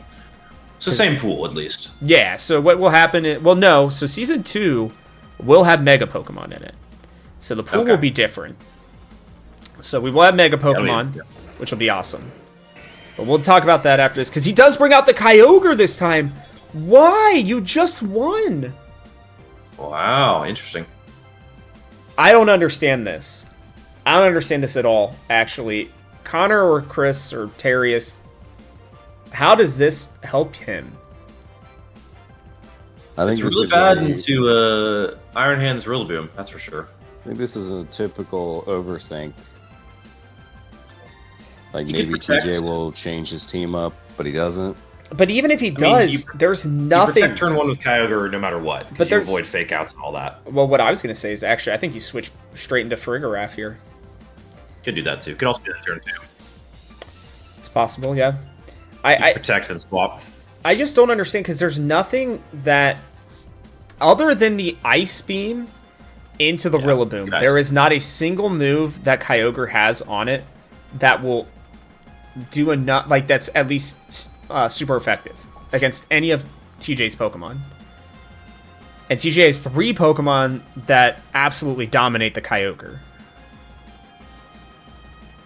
So same pool at least. Yeah, so what will happen so Season 2 will have Mega Pokemon in it. So the pool Okay. will be different. So we will have Mega Pokemon, yeah. which will be awesome. But we'll talk about that after this, because he does bring out the Kyogre this time. Why? You just won. Wow, interesting. I don't understand this. I don't understand this at all, actually. Connor or Chris or Terrius, how does this help him? I think It's this really is bad a- into Iron Hand's Rillaboom, that's for sure. I think this is a typical overthink. Like He could maybe protect. TJ will change his team up, but he doesn't. But even if he mean, does, you- there's You nothing. protect turn 1 with Kyogre no matter what, But because you there's- avoid fake outs and all that. Well, what I was going to say is actually, I think you switch straight into Farigiraf here. Could do that too. Could also do that turn 2. It's possible, yeah. You I protect and swap. I just don't understand, because there's nothing that, other than the Ice Beam into the Yeah, Rillaboom, good ice. there is not a single move that Kyogre has on it that will do enough, like that's at least super effective against any of TJ's Pokemon. And TJ has 3 Pokemon that absolutely dominate the Kyogre.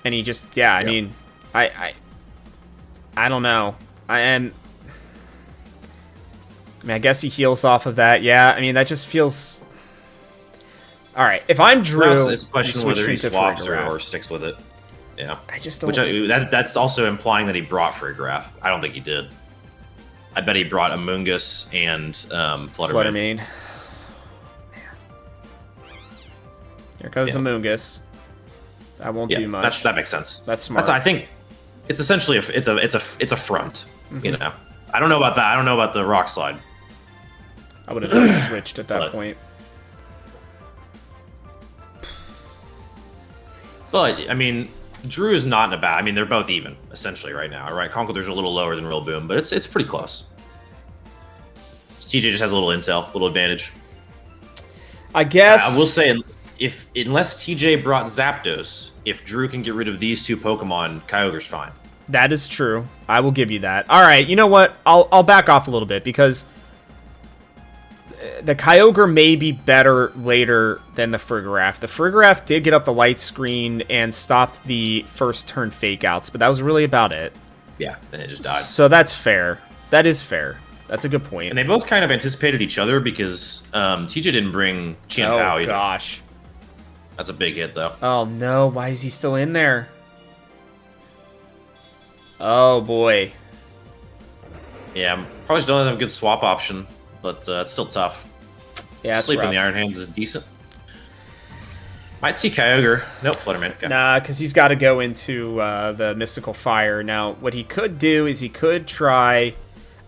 And he just, yeah, I mean, I don't know. I mean, I guess he heals off of that. Yeah, I mean, that just feels... All right, if I'm Drew, It's a question you switch whether he into swaps Farigiraf. or sticks with it. Yeah. I just don't... Which that's also implying that he brought Farigiraf. I don't think he did. I bet he brought Amoonguss and Fluttermane. Fluttermane. Here goes Yeah. Amoonguss. That won't do much. That makes sense. That's smart. I think it's essentially it's a front. Mm-hmm. You know. I don't know about that. I don't know about the Rock Slide. I would have done switched at that But- point. But I mean, Drew is not in a bad. I mean, they're both even essentially right now. Right, Conkeldurr's a little lower than Rillaboom, but it's pretty close. TJ just has a little intel, a little advantage. I guess... I will say, unless TJ brought Zapdos, if Drew can get rid of these 2 Pokemon, Kyogre's fine. That is true. I will give you that. All right, you know what? I'll back off a little bit, because the Kyogre may be better later than the Farigiraf. The Farigiraf did get up the light screen and stopped the first turn fake outs, but that was really about it. Yeah, and it just died. So that's fair. That is fair. That's a good point. And they both kind of anticipated each other because TJ didn't bring Qian Pao Oh, either. gosh. That's a big hit, though. Oh, no. Why is he still in there? Oh, boy. Yeah, probably just don't have a good swap option, but it's still tough. Yeah, it's Sleeping rough. the Iron Hands is decent. Might see Kyogre. Nope, Fluttermane. Okay. Nah, because he's got to go into the Mystical Fire. Now, what he could do is he could try...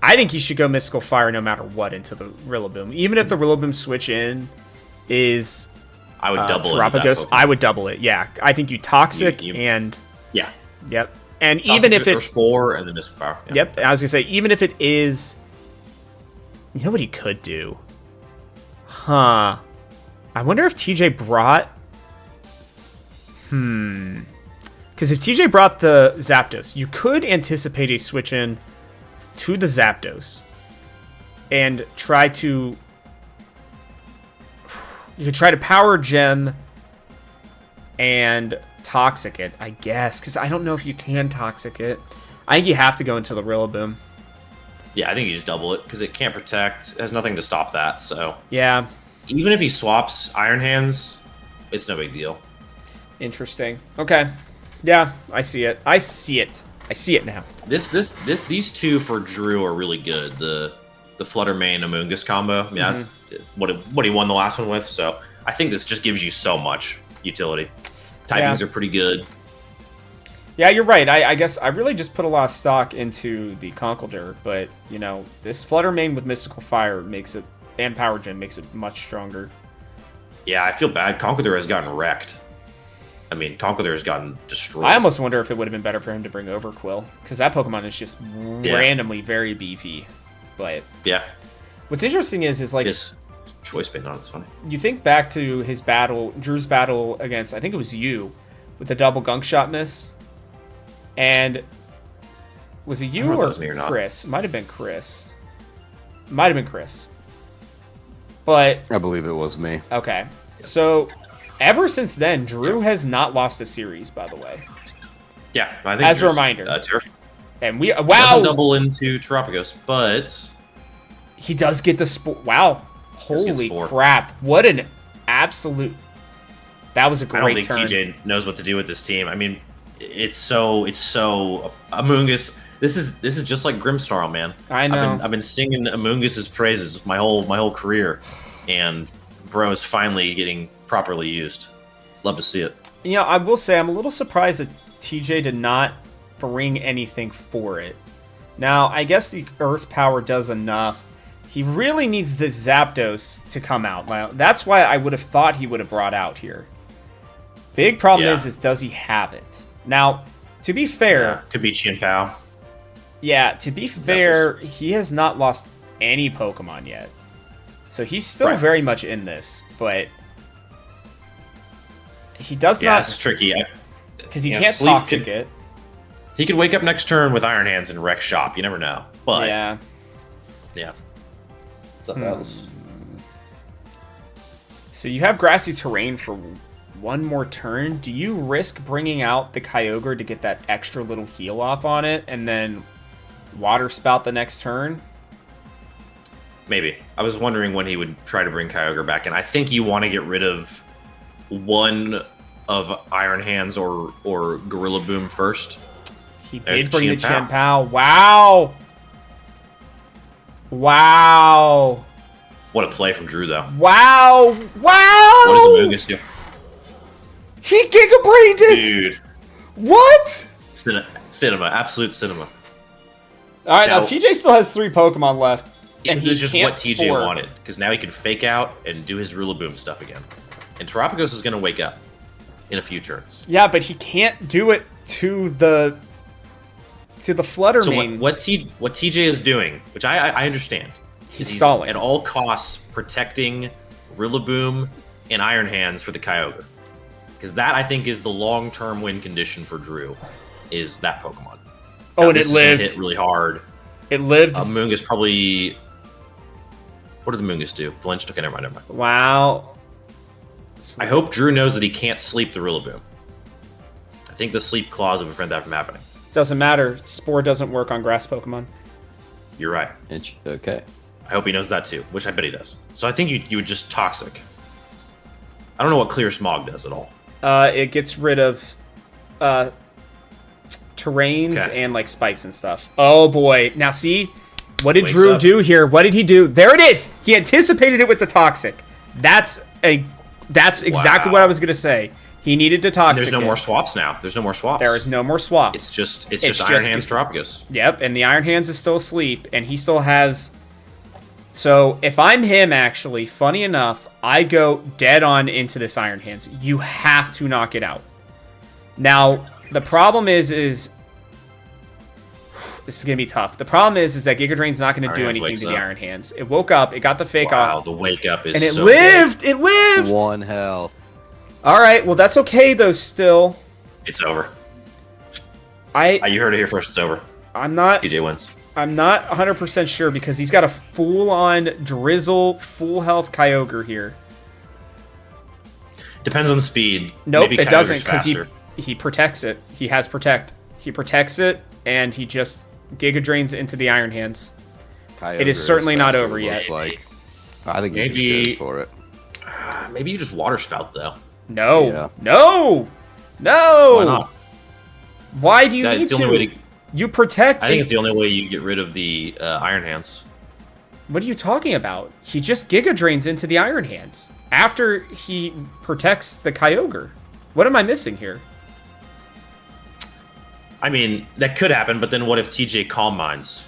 I think he should go Mystical Fire no matter what into the Rillaboom. Even if the Rillaboom switch in is I would double it. Terapagos, I would double it, yeah. I think you Toxic and... Yeah. Yep. And Toxic even if or it... Spore and then Mystical Power. Yeah. Yep, I was going to say, even if it is... You know what he could do? Huh. I wonder if TJ brought... Because if TJ brought the Zapdos, you could anticipate a switch in to the Zapdos and try to... You could try to Power Gem and Toxic it, I guess, because I don't know if you can Toxic it. I think you have to go into the Rillaboom. Yeah, I think you just double it because it can't protect. It has nothing to stop that. So Yeah, even if he swaps Iron Hands, it's no big deal. interesting. Okay. Yeah, I see it. I see it now. These two for Drew are really good. The Fluttermane Amoonguss combo. I mean, that's what he won the last one with. So I think this just gives you so much utility. Typings are pretty good. Yeah, you're right. I guess I really just put a lot of stock into the Conkeldurr, but, you know, this Fluttermane with Mystical Fire makes it, and Power Gem makes it much stronger. Yeah, I feel bad. Conkeldurr has gotten wrecked. I mean, Conkeldurr has gotten destroyed. I almost wonder if it would have been better for him to bring over Quill, because that Pokemon is just randomly very beefy. But yeah, what's interesting is like... His choice bait on, it's funny. You think back to his battle, Drew's battle against, I think it was you, with the double gunk shot miss. And was it you or Chris? Might have been Chris. Might have been Chris. But I believe it was me. okay. So ever since then, Drew has not lost a series, by the way. Yeah, I think as a reminder. And we doesn't double into Terapagos, but he does get the spore. Wow. Holy crap. What an absolute... That was a great turn. I don't think TJ knows what to do with this team. I mean, it's so Amoonguss. This is just like Grimmsnarl, man. I know. I've been singing Amoonguss's praises my whole career, and bro is finally getting properly used. Love to see it. You know, I will say I'm a little surprised that TJ did not bring anything for it. Now, I guess the Earth Power does enough. He really needs the Zapdos to come out. Now, that's why I would have thought he would have brought out here. Big problem is does he have it? Now, to be fair... Could be Chien-Pao. Yeah, to be fair, he has not lost any Pokemon yet. So he's still very much in this, but... He does not... Yeah, this is tricky. Because he can't Toxic it. He could wake up next turn with Iron Hands and wreck shop. You never know. But yeah. What's up, Alice? So you have grassy terrain for one more turn. Do you risk bringing out the Kyogre to get that extra little heal off on it and then Water Spout the next turn? Maybe. I was wondering when he would try to bring Kyogre back, and I think you want to get rid of one of Iron Hands or Gorilla Boom first. He did bring the Chien-Pao. Wow! Wow! What a play from Drew, though. Wow! Wow! What does Amoonguss do? He Giga-Brained it! Dude. What? Cinema. Absolute cinema. Alright, now TJ still has 3 Pokemon left. And this is just what TJ wanted, because now he can fake out and do his Rillaboom stuff again. And Terapagos is going to wake up in a few turns. Yeah, but he can't do it to the Fluttermane. So what TJ is doing, which I understand, he's stalling at all costs protecting Rillaboom and Iron Hands for the Kyogre, because that I think is the long-term win condition for Drew, is that Pokemon. Oh, now, and it lived. Hit really hard. It lived. Amoonguss probably. What did the Amoonguss do? Flinched. Okay, never mind. Wow. I hope Drew knows that he can't sleep the Rillaboom. I think the sleep clause will prevent that from happening. Doesn't matter. Spore doesn't work on grass Pokemon. You're right. Okay. I hope he knows that too, which I bet he does. So I think you would just Toxic. I don't know what Clear Smog does at all. It gets rid of terrains and like spikes and stuff. Oh boy. Now see, what did Drew do here? What did he do? There it is. He anticipated it with the Toxic. That's exactly what I was gonna say. He needed to Toxic. There's no more swaps now. There's no more swaps. There is no more swaps. It's just Iron Hands Terapagos. Yep, and the Iron Hands is still asleep, and he still has... So, if I'm him, actually, funny enough, I go dead on into this Iron Hands. You have to knock it out. Now, the problem is this is going to be tough. The problem is that Giga Drain's not going to do anything to the Iron Hands. It woke up, it got the fake off. Wow, the wake up is and it lived! Big. It lived! 1 health. Alright, well that's okay though still. It's over. You heard it here first, it's over. I'm not... TJ wins. I'm not 100% sure because he's got a full-on Drizzle, full health Kyogre here. Depends on speed. Nope, Maybe it doesn't Kyogre's because he protects it. He has Protect. He protects it, and he just Giga Drains into the Iron Hands. Kyogre It is certainly not faster, over yet. looks like. I think Maybe- he just goes for it. Maybe you just Water Spout though. No, Yeah. no, no. Why not? Why do you That's need the only way to. You protect. I think it's the only way you get rid of the Iron Hands. What are you talking about? He just Giga Drains into the Iron Hands after he protects the Kyogre. What am I missing here? I mean, that could happen, but then what if TJ Calm Minds?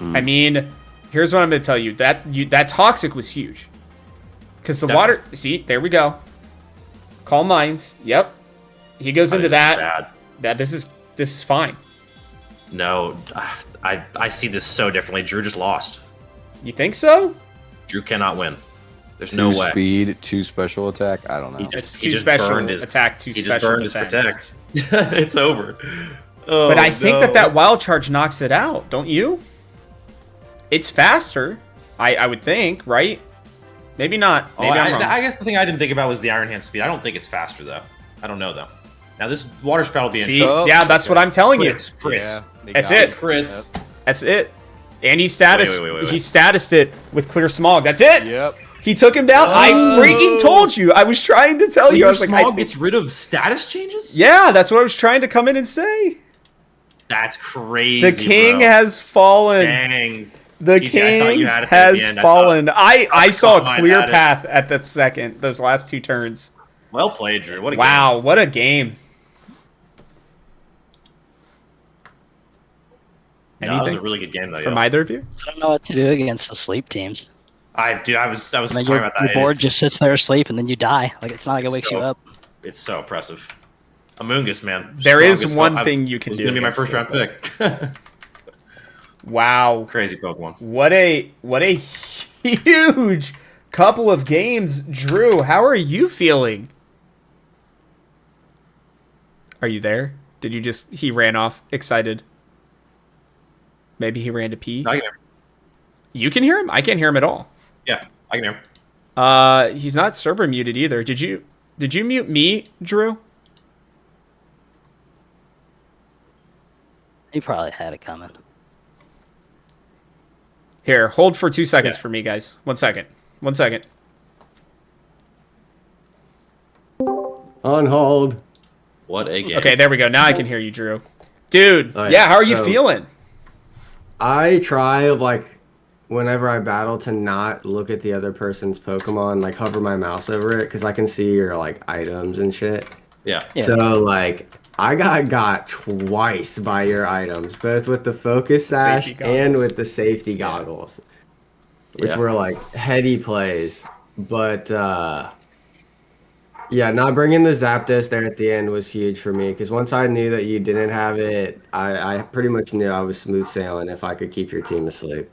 I mean, here's what I'm going to tell you. That Toxic was huge. Because the water... See, there we go. Calm Minds. Yep. He goes into that. This is fine. No, I see this so differently. Drew just lost. You think so? Drew cannot win. There's 2 no way. speed, 2 special attack. I don't know. It's He 2 just special burned his attack, 2 He just special burned his defense. protect. It's over. Oh, But I think no. that Wild Charge knocks it out, don't you? It's faster, I would think, right? Maybe not. Maybe I'm wrong. I guess the thing I didn't think about was the Iron Hand speed. I don't think it's faster though. I don't know though. Now this Water Spout will be See, in yeah, that's what I'm telling you. crits. That's it. Crits. That's it. And he status Wait. he statused it with Clear Smog. That's it. Yep. He took him down. I freaking told you. I was trying to tell you. I was like, Smog gets rid of status changes? yeah, that's what I was trying to come in and say. That's crazy. The king bro. has fallen. Dang. The TJ, I thought king you had it there at the has end. fallen. I saw a Calm Mind clear had it. path at the second. Those last 2 turns. Well played, Drew. What a Wow, what a game. game. No, that was a Anything really good game though. from yo. either of you? I don't know what to do against the sleep teams. I was I mean, talking your about that. board It's- just sits there asleep and then you die. Like it's not like it wakes you So- up. It's so impressive. Amoongus, man. There is Strongest one I've- thing you can It's do gonna be my against first round it, pick. Wow. Crazy Pokemon. What a huge couple of games. Drew, how are you feeling? Are you there? Did you just he ran off excited? Maybe he ran to pee. I can hear him. You can hear him? I can't hear him at all. Yeah, I can hear him. He's not server muted either. Did you mute me, Drew? You probably had it coming. Here, hold for 2 seconds Yeah. for me, guys. 1 second. 1 second. On hold. What a game. Okay, there we go. Now I can hear you, Drew. Dude, Oh, yeah, how are you so- feeling? I try whenever I battle to not look at the other person's Pokemon, like hover my mouse over it because I can see your like items and shit. Yeah. Yeah. So like I got twice by your items, both with the focus sash safety and goggles. with the safety goggles, which Yeah. were like heady plays. But yeah, not bringing the Zapdos there at the end was huge for me because once I knew that you didn't have it, I pretty much knew I was smooth sailing if I could keep your team asleep.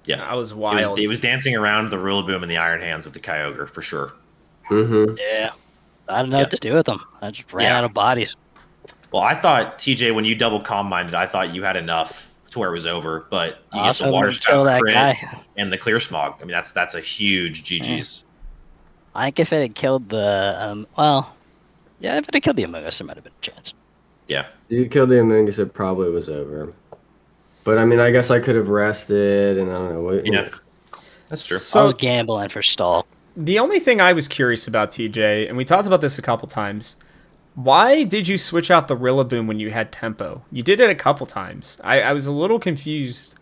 Yeah. That was He wild. was dancing around the Rillaboom and the Iron Hands with the Kyogre for sure. Mm-hmm. Yeah. I don't know what to do with them. I just ran Yeah. out of bodies. Well, I thought TJ, when you double calm minded, I thought you had enough to where it was over, but you get Also, the water kill spout that crit guy. and the clear smog. I mean, that's a huge GG's. I think if it had killed the if it had killed the Amogus, there might have been a chance. Yeah. You killed the Amogus, it probably was over. But I mean, I guess I could have rested, and I don't know. Yeah. That's true. I So was gambling for stall. the only thing I was curious about, TJ, and we talked about this a couple times, why did you switch out the Rillaboom when you had tempo? You did it a couple times. I was a little confused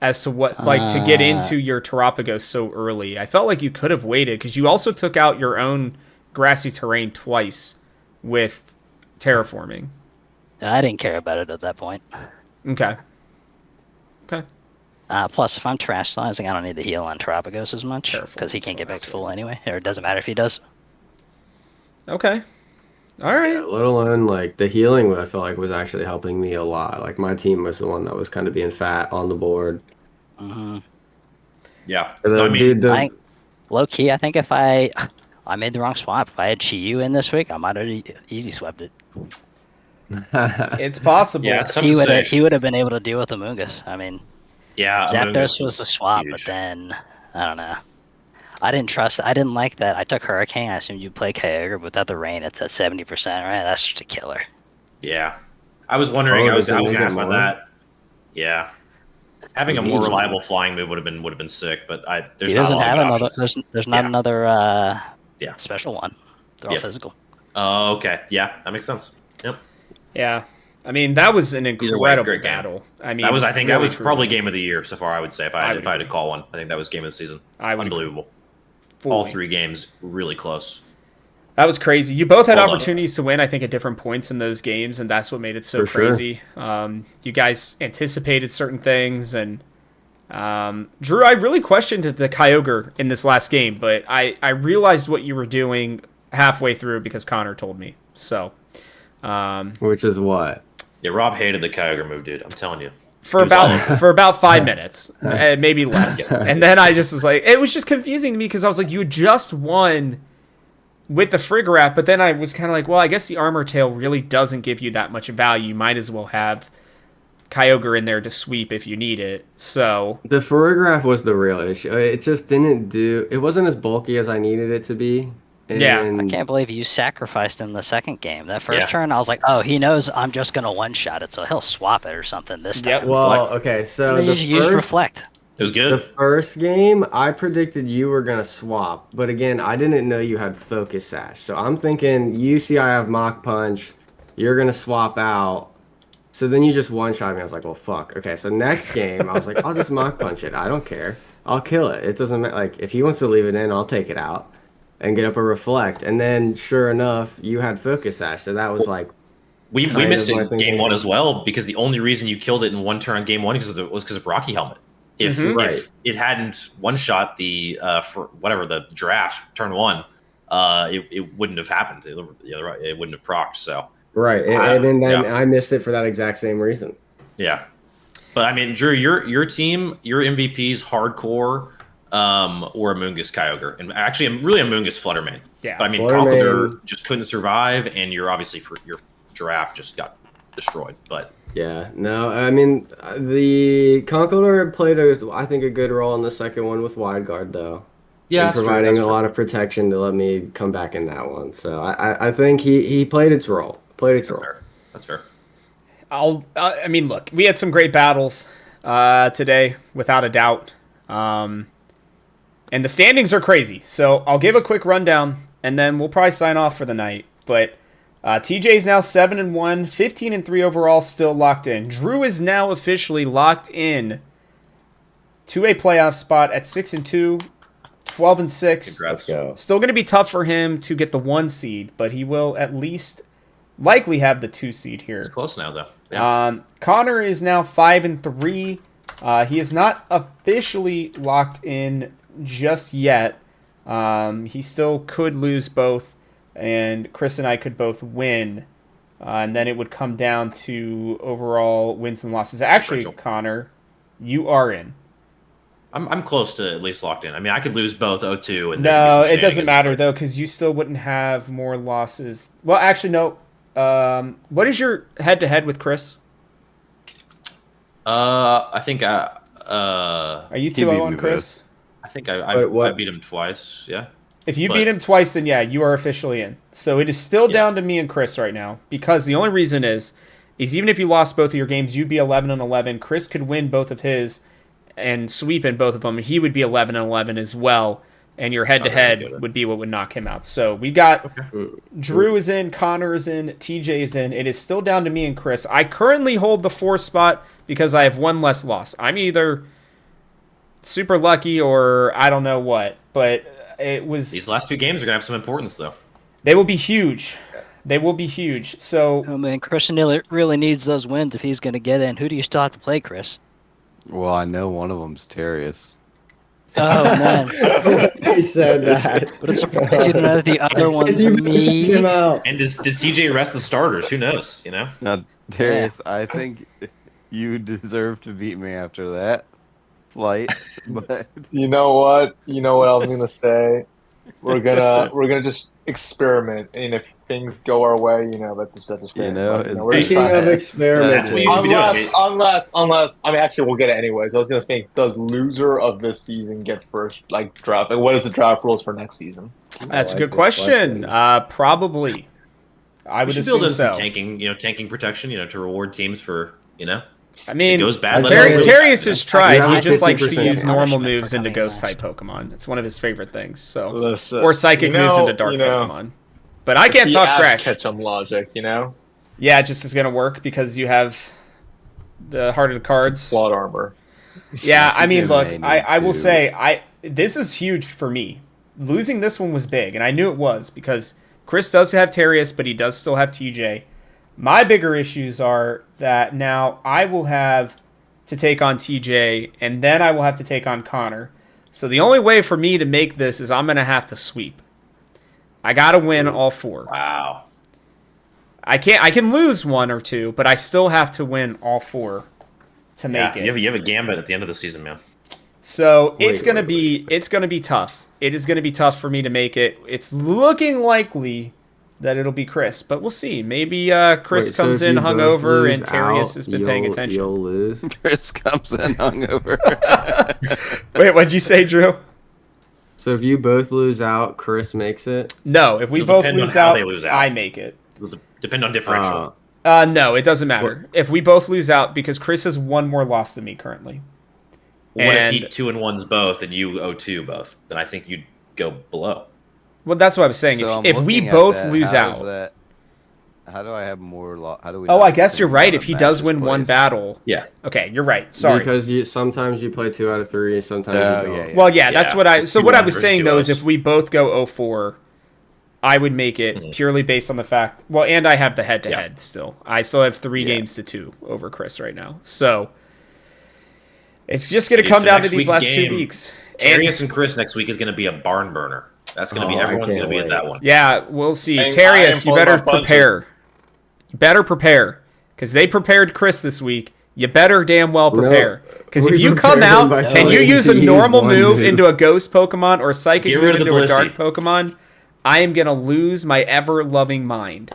as to what, to get into your Terapagos so early. I felt like you could have waited, because you also took out your own grassy terrain twice with terraforming. I didn't care about it at that point. Okay. Okay. Plus, if I'm trash sizing, I don't need the heal on Terapagos as much Careful. because he can't get back to full anyway, or it doesn't matter if he does. Okay. All right. Yeah, let alone like the healing, I felt like was actually helping me a lot. Like my team was the one that was kind of being fat on the board. Mm-hmm. Yeah. And then, I mean, dude, Low key, I think if I made the wrong swap, if I had Chi-Yu in this week, I might have easy swept it. It's possible. Yeah, it's tough He to would say. he would have been able to deal with Amoonguss. I mean, Yeah, Among Zapdos Us was the swap, huge. but then I don't know. I didn't like that. I took Hurricane. I assumed you'd play Kyogre, but without the rain, it's at 70%, right? That's just a killer. Yeah, I was wondering. Oh, I was does it going to make it ask about more? that. Yeah, having a more Easy. reliable flying move would have been sick, but there's He not doesn't a lot have of good another. options. There's not Yeah. another Yeah. special one. They're all Yep. physical. Oh, okay. Yeah, that makes sense. Yep. Yeah. I mean, that was an way, incredible great game. battle. I mean, I think that really, was truly. probably game of the year so far. I would say if I I had would to call one, I think that was game of the season. I would agree. Unbelievable. Fully. All 3 games really close. That was crazy. You both had Hold on. opportunities to win, I think, at different points in those games, and that's what made it so For sure. crazy. You guys anticipated certain things, and Drew, I really questioned the Kyogre in this last game, but I realized what you were doing halfway through because Connor told me. So, Which is what? Yeah, Rob hated the Kyogre move, dude. I'm telling you. for He was all about for about 5 minutes, maybe less, and then I just was like, it was just confusing to me because I was like, you just won with the Frigoraph, but then I was kind of like, well, I guess the Armor Tail really doesn't give you that much value. You might as well have Kyogre in there to sweep if you need it. So The Farigiraf was the real issue. It just didn't do. It wasn't as bulky as I needed it to be. Yeah, I I can't believe you sacrificed him the second game. That first Yeah. turn, I was like, oh, he knows I'm just gonna one-shot it, so he'll swap it or something this time. Yep. Well, Reflect. okay, so And the then you use first, reflect. It was the good. first game, I predicted you were gonna swap, but again, I didn't know you had Focus Sash. So I'm thinking, you see, I have Mach Punch, you're gonna swap out. So then you just one-shot me. I was like, well, fuck. Okay, so next game, I was like, I'll just Mach Punch it. I don't care. I'll kill it. It doesn't matter. Like, if he wants to leave it in, I'll take it out and get up a Reflect. And then, sure enough, you had Focus Sash. So that was like, We kind missed of it my in thinking. game 1 as well because the only reason you killed it in one turn on game 1 was because of Rocky Helmet. If Right. if it hadn't one shot the for whatever the draft turn 1, it wouldn't have happened. It wouldn't have procced. So right. And then Yeah. I missed it for that exact same reason. yeah, but I mean, Drew, your team, your MVPs, hardcore, or Amoonguss Kyogre, and actually, I'm really Amoonguss Fluttermane. Yeah. But I mean, Fluttermane. Conkeldurr just couldn't survive, and you're obviously for your giraffe just got destroyed. But Yeah, no, I mean, the Conkeldurr played, I think, a good role in the second one with Wide Guard, though. yeah, And providing a lot of protection to let me come back in that one. So I think he played its role. That's fair. That's fair. I mean, look, we had some great battles today, without a doubt. And the standings are crazy. So I'll give a quick rundown, and then we'll probably sign off for the night. But TJ's now 7-1, 15-3 overall, still locked in. Drew is now officially locked in to a playoff spot at 6-2, 12-6. Congrats. Go. Still going to be tough for him to get the 1 seed, but he will at least likely have the 2 seed here. It's close now, though. Yeah. Connor is now 5-3. He is not officially locked in just yet. He still could lose both, and Chris and I could both win. And then it would come down to overall wins and losses. Actually, Differential. Connor, you are in. I'm close to at least locked in. I mean, I could lose both 0-2 and No, then it doesn't matter, though, because you still wouldn't have more losses. Well, actually, no. What is your head-to-head with Chris? I think Are you He beat 2-0 on me Chris? I think I what- beat him twice. Yeah. If you But- beat him twice, then yeah, you are officially in. So it is still Yeah. down to me and Chris right now, because the only reason is even if you lost both of your games, you'd be 11-11. Chris could win both of his and sweep in both of them. He would be 11-11 as well, and your head-to-head Okay. would be what would knock him out. So we got Drew is in, Connor is in, TJ is in. It is still down to me and Chris. I currently hold the 4th spot because I have 1 less loss. I'm either super lucky or I don't know what, but it was... These last 2 games are gonna have some importance, though. They will be huge. They will be huge. So I mean, Chris really needs those wins if he's going to get in. Who do you still have to play, Chris? Well, I know one of them's Terrius. Oh, man. He said that. But it's surprising you to know the other one's You me. took him out. And does TJ rest the starters? Who knows? You know. Now, Terrius, I think you deserve to beat me after that. Slight, but You know what? You know what I was gonna say. We're gonna just experiment, and if things go our way, that's a shame. You know, But, it's we're just Speaking trying of to- That's what you should be doing. unless I mean, actually, we'll get it anyways. I was gonna think, does loser of this season get first draft? Like, what is the draft rules for next season? That's a like good this question. question. Probably. I We would should build assume in so. some tanking protection, to reward teams for, I mean, it goes bad. I'd let say- it go Terrius bad, has tried. Yeah, He just likes to 50% use normal punishment moves for into coming ghost type Pokemon. It's one of his favorite things. So, Listen, or psychic moves into dark Pokemon. But I can't talk trash. Ketchum logic, Yeah, it just is gonna work because you have the heart of the cards. Plot armor. Yeah, I mean, They look, may I need will to- say this is huge for me. Losing this one was big, and I knew it was because Chris does have Terrius, but he does still have TJ. My bigger issues are that now I will have to take on TJ, and then I will have to take on Connor. So the only way for me to make this is I'm going to have to sweep. I got to win all 4. Wow. I can lose 1 or 2, but I still have to win all 4 to make it. You have a gambit at the end of the season, man. So Wait, it's gonna be tough. It is gonna be tough for me to make it. It's looking likely that it'll be Chris, but we'll see. Maybe Chris Wait, so comes if in you both hungover lose and Terrius out, has been paying attention. You'll lose. Chris comes in hungover. Wait, what'd you say, Drew? So if you both lose out, Chris makes it. No, if we It'll both depend on lose how out, they lose out. I make it. It'll depend on differential. No, it doesn't matter. If we both lose out, because Chris has 1 more loss than me currently. What if he and- 2-1s both and you 0-2 both? Then I think you'd go below. Well, that's what I was saying. So I'm if we looking at both that. lose How is out, that- how do I have more? How do we? oh, not I guess you're consider right. one If he of does matches win 1 placed? battle, Yeah. okay, you're right. Sorry. Because sometimes you play 2 out of 3, and sometimes Oh, you don't. yeah, yeah. Well, yeah, that's Yeah. what I. So Two what I ones was versus saying two though is O's. if we both go 0-4, I would make it purely based on the fact. Well, and I have the head-to-head still. I still have 3 games to 2 over Chris right now. So it's just going to come So down to next these week's last game, 2 weeks. And, Terrius and Chris next week is going to be a barn burner. That's going to be Oh, I everyone's can't going to be at wait. that one. yeah, we'll see. I am Terrius, you pulling better my punches. prepare. You better prepare because they prepared Chris this week. You better damn well prepare. Because if we you come prepared him out by and you telling use him a to normal use one move move. into a ghost Pokemon or a psychic Get move rid of the into a dark Blissey. Pokemon, I am going to lose my ever-loving mind.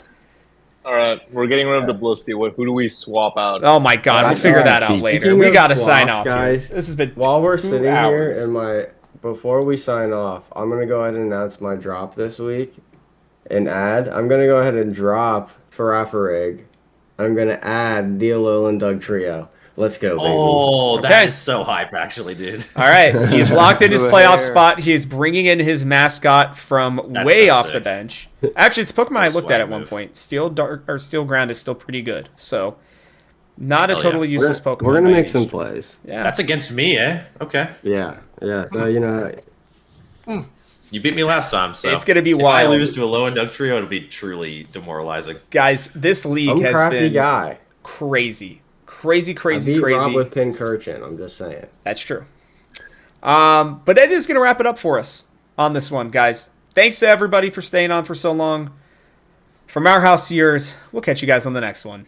All right, we're getting rid of the Blissey. Who do we swap out? Oh my god, we'll figure that out later. Speaking We of got to sign off, swaps, guys, here. This has been While we're 2 sitting here, hours. before we sign off, I'm gonna go ahead and announce my drop this week. And I'm gonna go ahead and drop Farafarig. I'm gonna add the Alolan Dugtrio. Let's go, baby. Oh, Okay. that is so hype, actually, dude. All right, he's locked in his playoff Swear. spot. He is bringing in his mascot from That's way so off sick. the bench. Actually, it's a Pokemon I What a looked at swag one move. point. Steel Ground is still pretty good. So, not a Hell totally yeah. useless Pokemon. We're gonna by make any some stretch. plays. Yeah. That's against me, eh? Okay. Yeah. So You beat me last time, so It's gonna be if wild. I lose to a low and Dugtrio, it'll be truly demoralizing. Guys, this league I'm a has crafty been guy. crazy. I beat Crazy. Rob with Pincurchin. I'm just saying. That's true. But that is going to wrap it up for us on this one, guys. Thanks to everybody for staying on for so long. From our house to yours, we'll catch you guys on the next one.